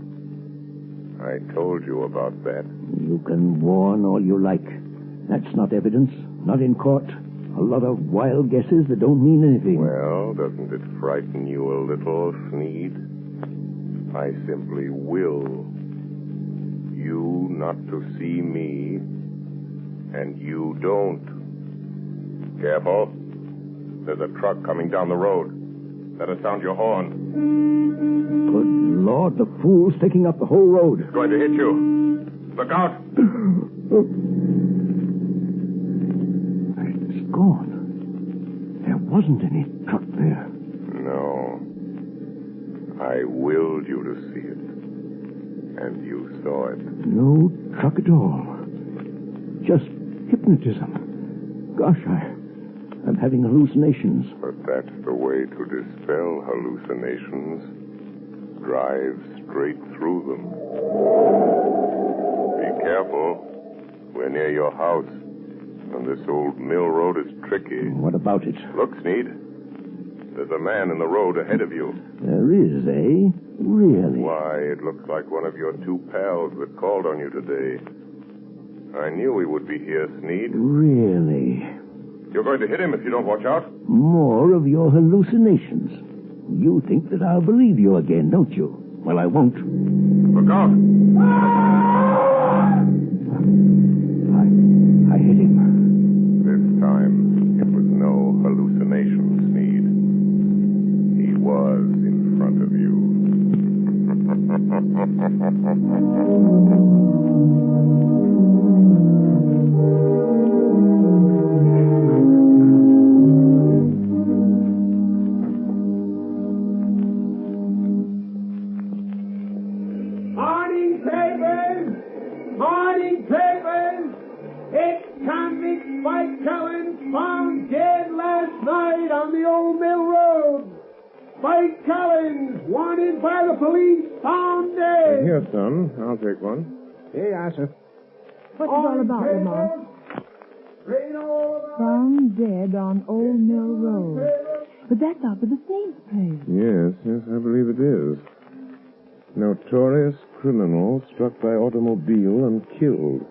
I told you about that. You can warn all you like. That's not evidence, not in court. A lot of wild guesses that don't mean anything. Well, doesn't it frighten you a little, Sneed? I simply will you not to see me, and you don't. Careful. There's a truck coming down the road. Better sound your horn. Good Lord, the fool's taking up the whole road. It's going to hit you. Look out. It's gone. There wasn't any truck there. No. I willed you to see it. And you saw it. No truck at all. Just hypnotism. Gosh, I'm having hallucinations. But that's the way to dispel hallucinations. Drive straight through them. Be careful. We're near your house. And this old mill road is tricky. What about it? Look, Sneed. There's a man in the road ahead of you. There is, eh? Really? Why, it looks like one of your two pals that called on you today. I knew he would be here, Sneed. Really? You're going to hit him if you don't watch out. More of your hallucinations. You think that I'll believe you again, don't you? Well, I won't. Look out! I hit him. This time, it was no hallucination, Sneed. He was in front of you. Morning papers! Morning papers! It's coming Spike Collins found dead last night on the Old Mill Road. Spike Collins, wanted by the police, found dead. Here, son. I'll take one. Hey, Arthur. What's it all about, Lamont? Found dead on Old Mill Road. But that's out for the Snape's place. Yes, I believe it is. Notorious criminal struck by automobile and killed.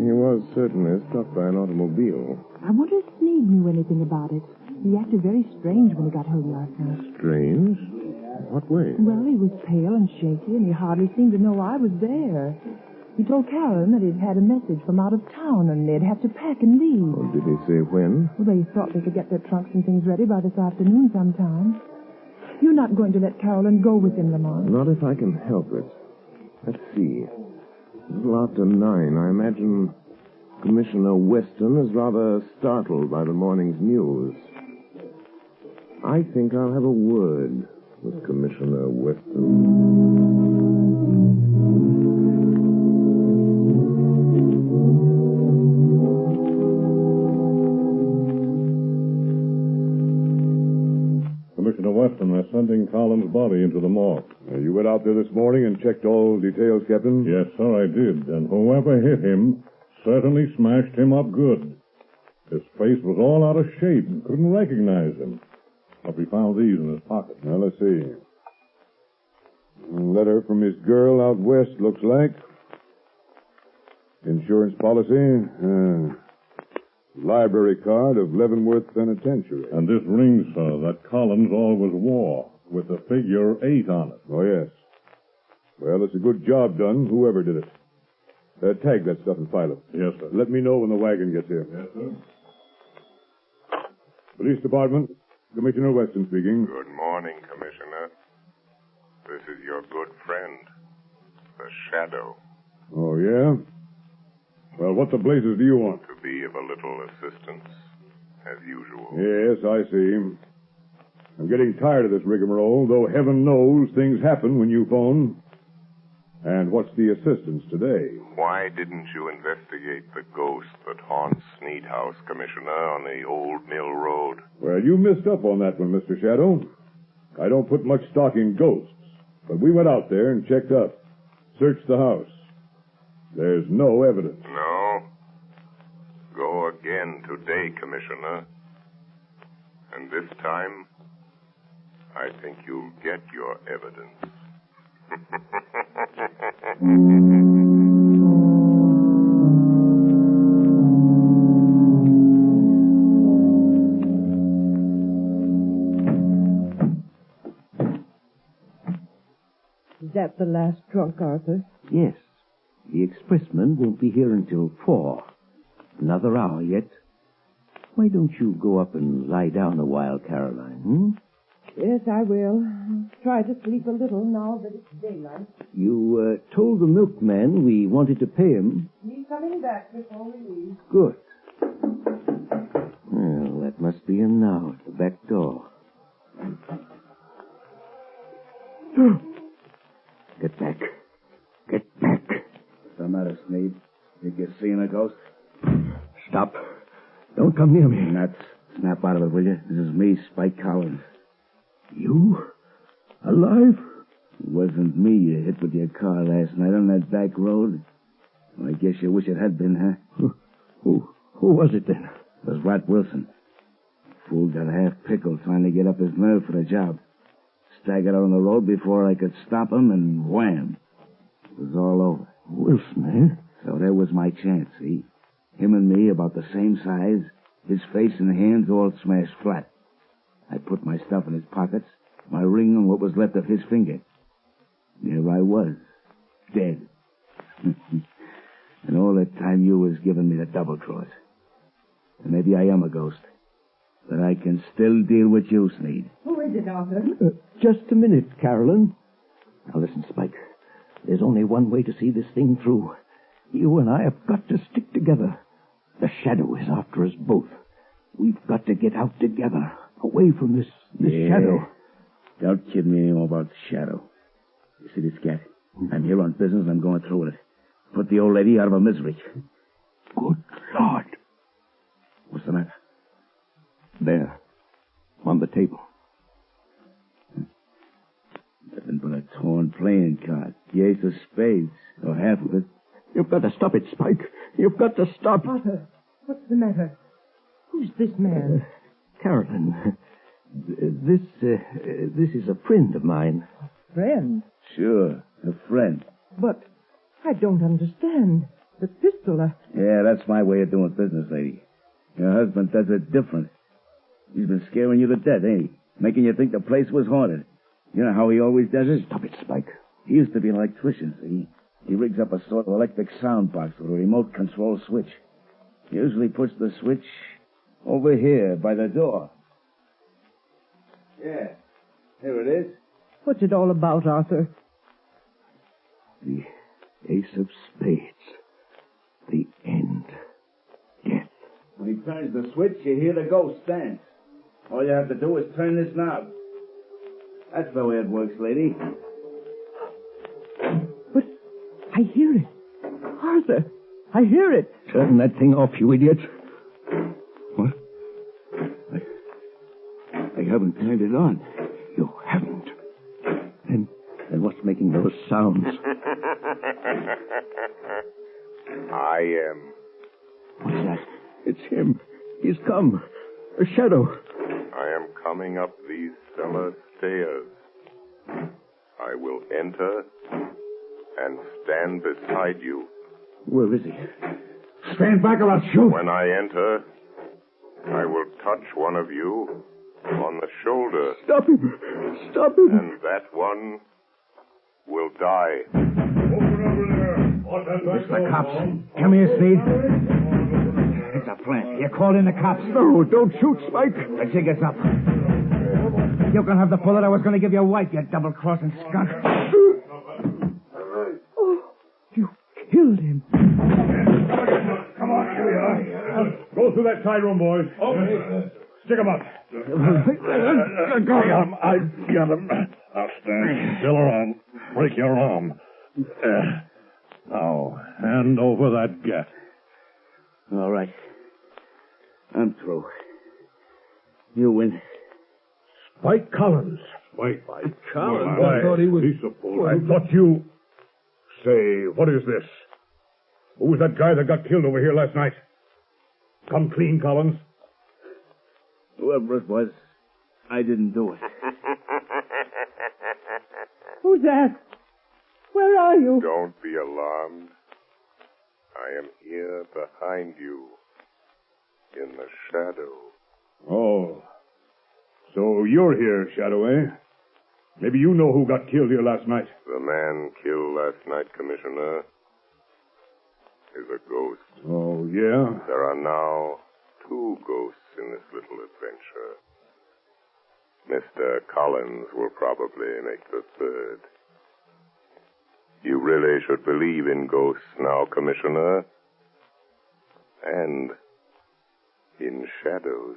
He was certainly struck by an automobile. I wonder if Sneed knew anything about it. He acted very strange when he got home last night. Strange? What way? Well, he was pale and shaky, and he hardly seemed to know I was there. He told Carolyn that he'd had a message from out of town, and they'd have to pack and leave. Oh, did he say when? Well, they thought they could get their trunks and things ready by this afternoon sometime. You're not going to let Carolyn go with him, Lamont? Not if I can help it. Let's see. A little after 9. I imagine Commissioner Weston is rather startled by the morning's news. I think I'll have a word with Commissioner Weston. Commissioner Weston, they're sending Collins' body into the morgue. You went out there this morning and checked all details, Captain? Yes, sir, I did. And whoever hit him certainly smashed him up good. His face was all out of shape and couldn't recognize him. But we found these in his pocket. Now, let's see. A letter from his girl out west, looks like. Insurance policy. Library card of Leavenworth Penitentiary. And this ring, sir, that Collins always wore, with the figure 8 on it. Oh, yes. Well, it's a good job done, whoever did it. Tag that stuff and file it. Yes, sir. Let me know when the wagon gets here. Yes, sir. Police Department, Commissioner Weston speaking. Good morning, Commissioner. This is your good friend, the Shadow. Oh, yeah? Well, what the blazes do you want? To be of a little assistance, as usual. Yes, I see. I'm getting tired of this rigmarole, though heaven knows things happen when you phone. And what's the assistance today? Why didn't you investigate the ghost that haunts Sneed House, Commissioner, on the Old Mill Road? Well, you missed up on that one, Mr. Shadow. I don't put much stock in ghosts, but we went out there and checked up, searched the house. There's no evidence. No. Go again today, Commissioner. And this time, I think you'll get your evidence. Is that the last drunk, Arthur? Yes. The expressman won't be here until 4. Another hour yet. Why don't you go up and lie down a while, Caroline, Yes, I will. I'll try to sleep a little now that it's daylight. You told the milkman we wanted to pay him. He's coming back before we leave. Good. Well, that must be him now at the back door. Get back. Get back. What's the matter, Sneed? Think you're seeing a ghost? Stop. Don't come near me. Nuts. Snap out of it, will you? This is me, Spike Collins. You? Alive? It wasn't me you hit with your car last night on that back road. Well, I guess you wish it had been, huh? Who was it then? It was Rat Wilson. Fool got half pickled trying to get up his nerve for the job. Staggered out on the road before I could stop him, and wham! It was all over. Wilson, eh? So there was my chance, see? Him and me about the same size, his face and hands all smashed flat. I put my stuff in his pockets, my ring on what was left of his finger. There I was, dead. And all that time you was giving me the double cross. And maybe I am a ghost, but I can still deal with you, Sneed. Who is it, Arthur? Just a minute, Carolyn. Now listen, Spike. There's only one way to see this thing through. You and I have got to stick together. The Shadow is after us both. We've got to get out together, away from this Shadow. Don't kid me anymore about the Shadow. You see this cat? I'm here on business and I'm going through with it. Put the old lady out of her misery. Good Lord. What's the matter? There. On the table. Nothing but a torn playing card. The ace of spades, or half of it. You've got to stop it, Spike. You've got to stop. Arthur, what's the matter? Who's this man? Carolyn, this is a friend of mine. Friend? Sure, a friend. But I don't understand. The pistol, Yeah, that's my way of doing business, lady. Your husband does it different. He's been scaring you to death, ain't he? Making you think the place was haunted. You know how he always does it? Stop it, Spike. He used to be an electrician, see? He rigs up a sort of electric sound box with a remote control switch. He usually puts the switch over here by the door. Yeah, here it is. what's it all about, Arthur? The ace of spades. The end. Death. When he turns the switch, you hear the ghost dance. All you have to do is turn this knob. That's the way it works, lady. But I hear it. Arthur, I hear it. Turn that thing off, you idiot. What? I haven't turned it on. You haven't. And what's making those sounds? I am. What's that? It's him. He's come. A shadow. I am coming up these cellar stairs. I will enter and stand beside you. Where is he? Stand back or I'll shoot. When I enter, I will touch one of you on the shoulder. Stop him. Stop him. And that one will die. It's the cops. Come here, Steve. It's a plant. You called in the cops. No, don't shoot, Spike. The jig is up. You can have the bullet I was going to give your wife, you double-crossing skunk. Oh, you killed him. Come on, here we are. Go through that side room, boys. Okay. Stick him up. I got him. Now stand still around. Break your arm. Now, hand over that gat. All right. I'm through. You win. Spike Collins. Spike Collins? I thought he was... He's a fool. I thought you... Say, what is this? Who was that guy that got killed over here last night? Come clean, Collins. Whoever it was, I didn't do it. Who's that? Where are you? Don't be alarmed. I am here behind you, in the shadow. Oh. So you're here, Shadow, eh? Maybe you know who got killed here last night. The man killed last night, Commissioner, is a ghost. Oh, yeah? There are now 2 ghosts in this little adventure. Mr. Collins will probably make the 3rd. You really should believe in ghosts now, Commissioner. And in shadows.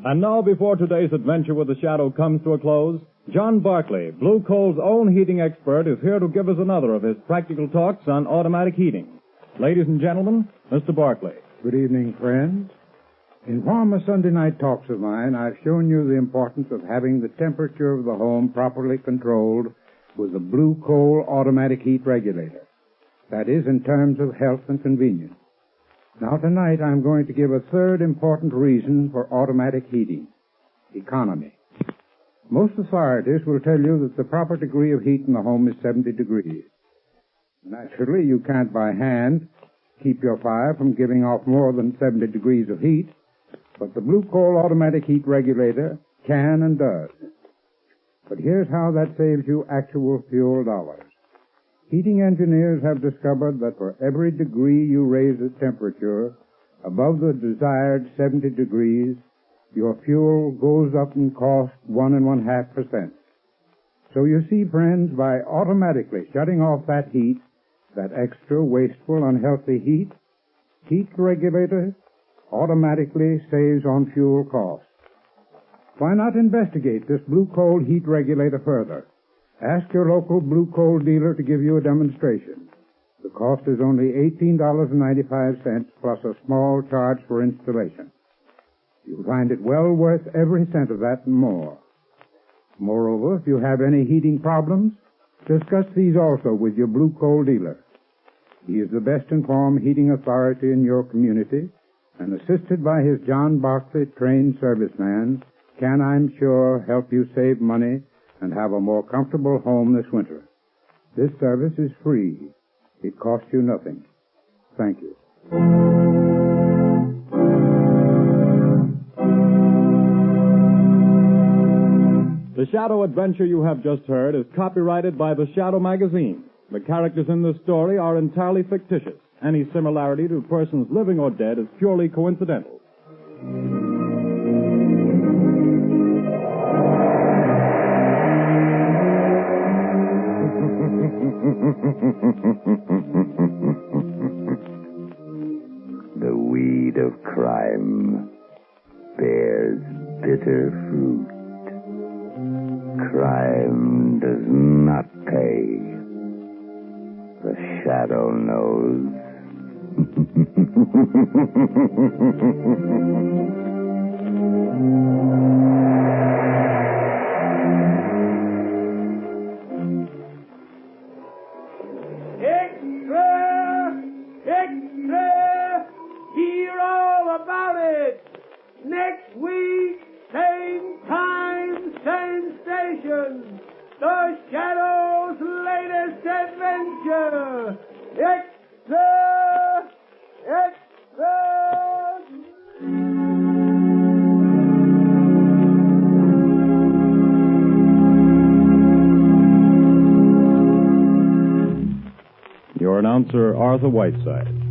And now, before today's adventure with the Shadow comes to a close, John Barclay, Blue Coal's own heating expert, is here to give us another of his practical talks on automatic heating. Ladies and gentlemen, Mr. Barclay. Good evening, friends. In former Sunday night talks of mine, I've shown you the importance of having the temperature of the home properly controlled with a Blue Coal automatic heat regulator. That is, in terms of health and convenience. Now, tonight, I'm going to give a third important reason for automatic heating: economy. Most authorities will tell you that the proper degree of heat in the home is 70 degrees. Naturally, you can't by hand keep your fire from giving off more than 70 degrees of heat, but the Blue Coal automatic heat regulator can and does. But here's how that saves you actual fuel dollars. Heating engineers have discovered that for every degree you raise the temperature above the desired 70 degrees, your fuel goes up in cost 1.5%. So you see, friends, by automatically shutting off that heat, that extra, wasteful, unhealthy heat regulator automatically saves on fuel costs. Why not investigate this blue coal heat regulator further? Ask your local blue coal dealer to give you a demonstration. The cost is only $18.95 plus a small charge for installation. You'll find it well worth every cent of that and more. Moreover, if you have any heating problems, discuss these also with your blue coal dealer. He is the best informed heating authority in your community, and assisted by his John Barclay trained serviceman, can, I'm sure, help you save money and have a more comfortable home this winter. This service is free. It costs you nothing. Thank you. The Shadow adventure you have just heard is copyrighted by the Shadow magazine. The characters in this story are entirely fictitious. Any similarity to persons living or dead is purely coincidental. The weed of crime bears bitter fruit. Crime does not pay. The Shadow knows. Extra! Hear all about it! Next week, same time, same station. The Shadow's latest adventure. Extra! Your announcer, Arthur Whiteside.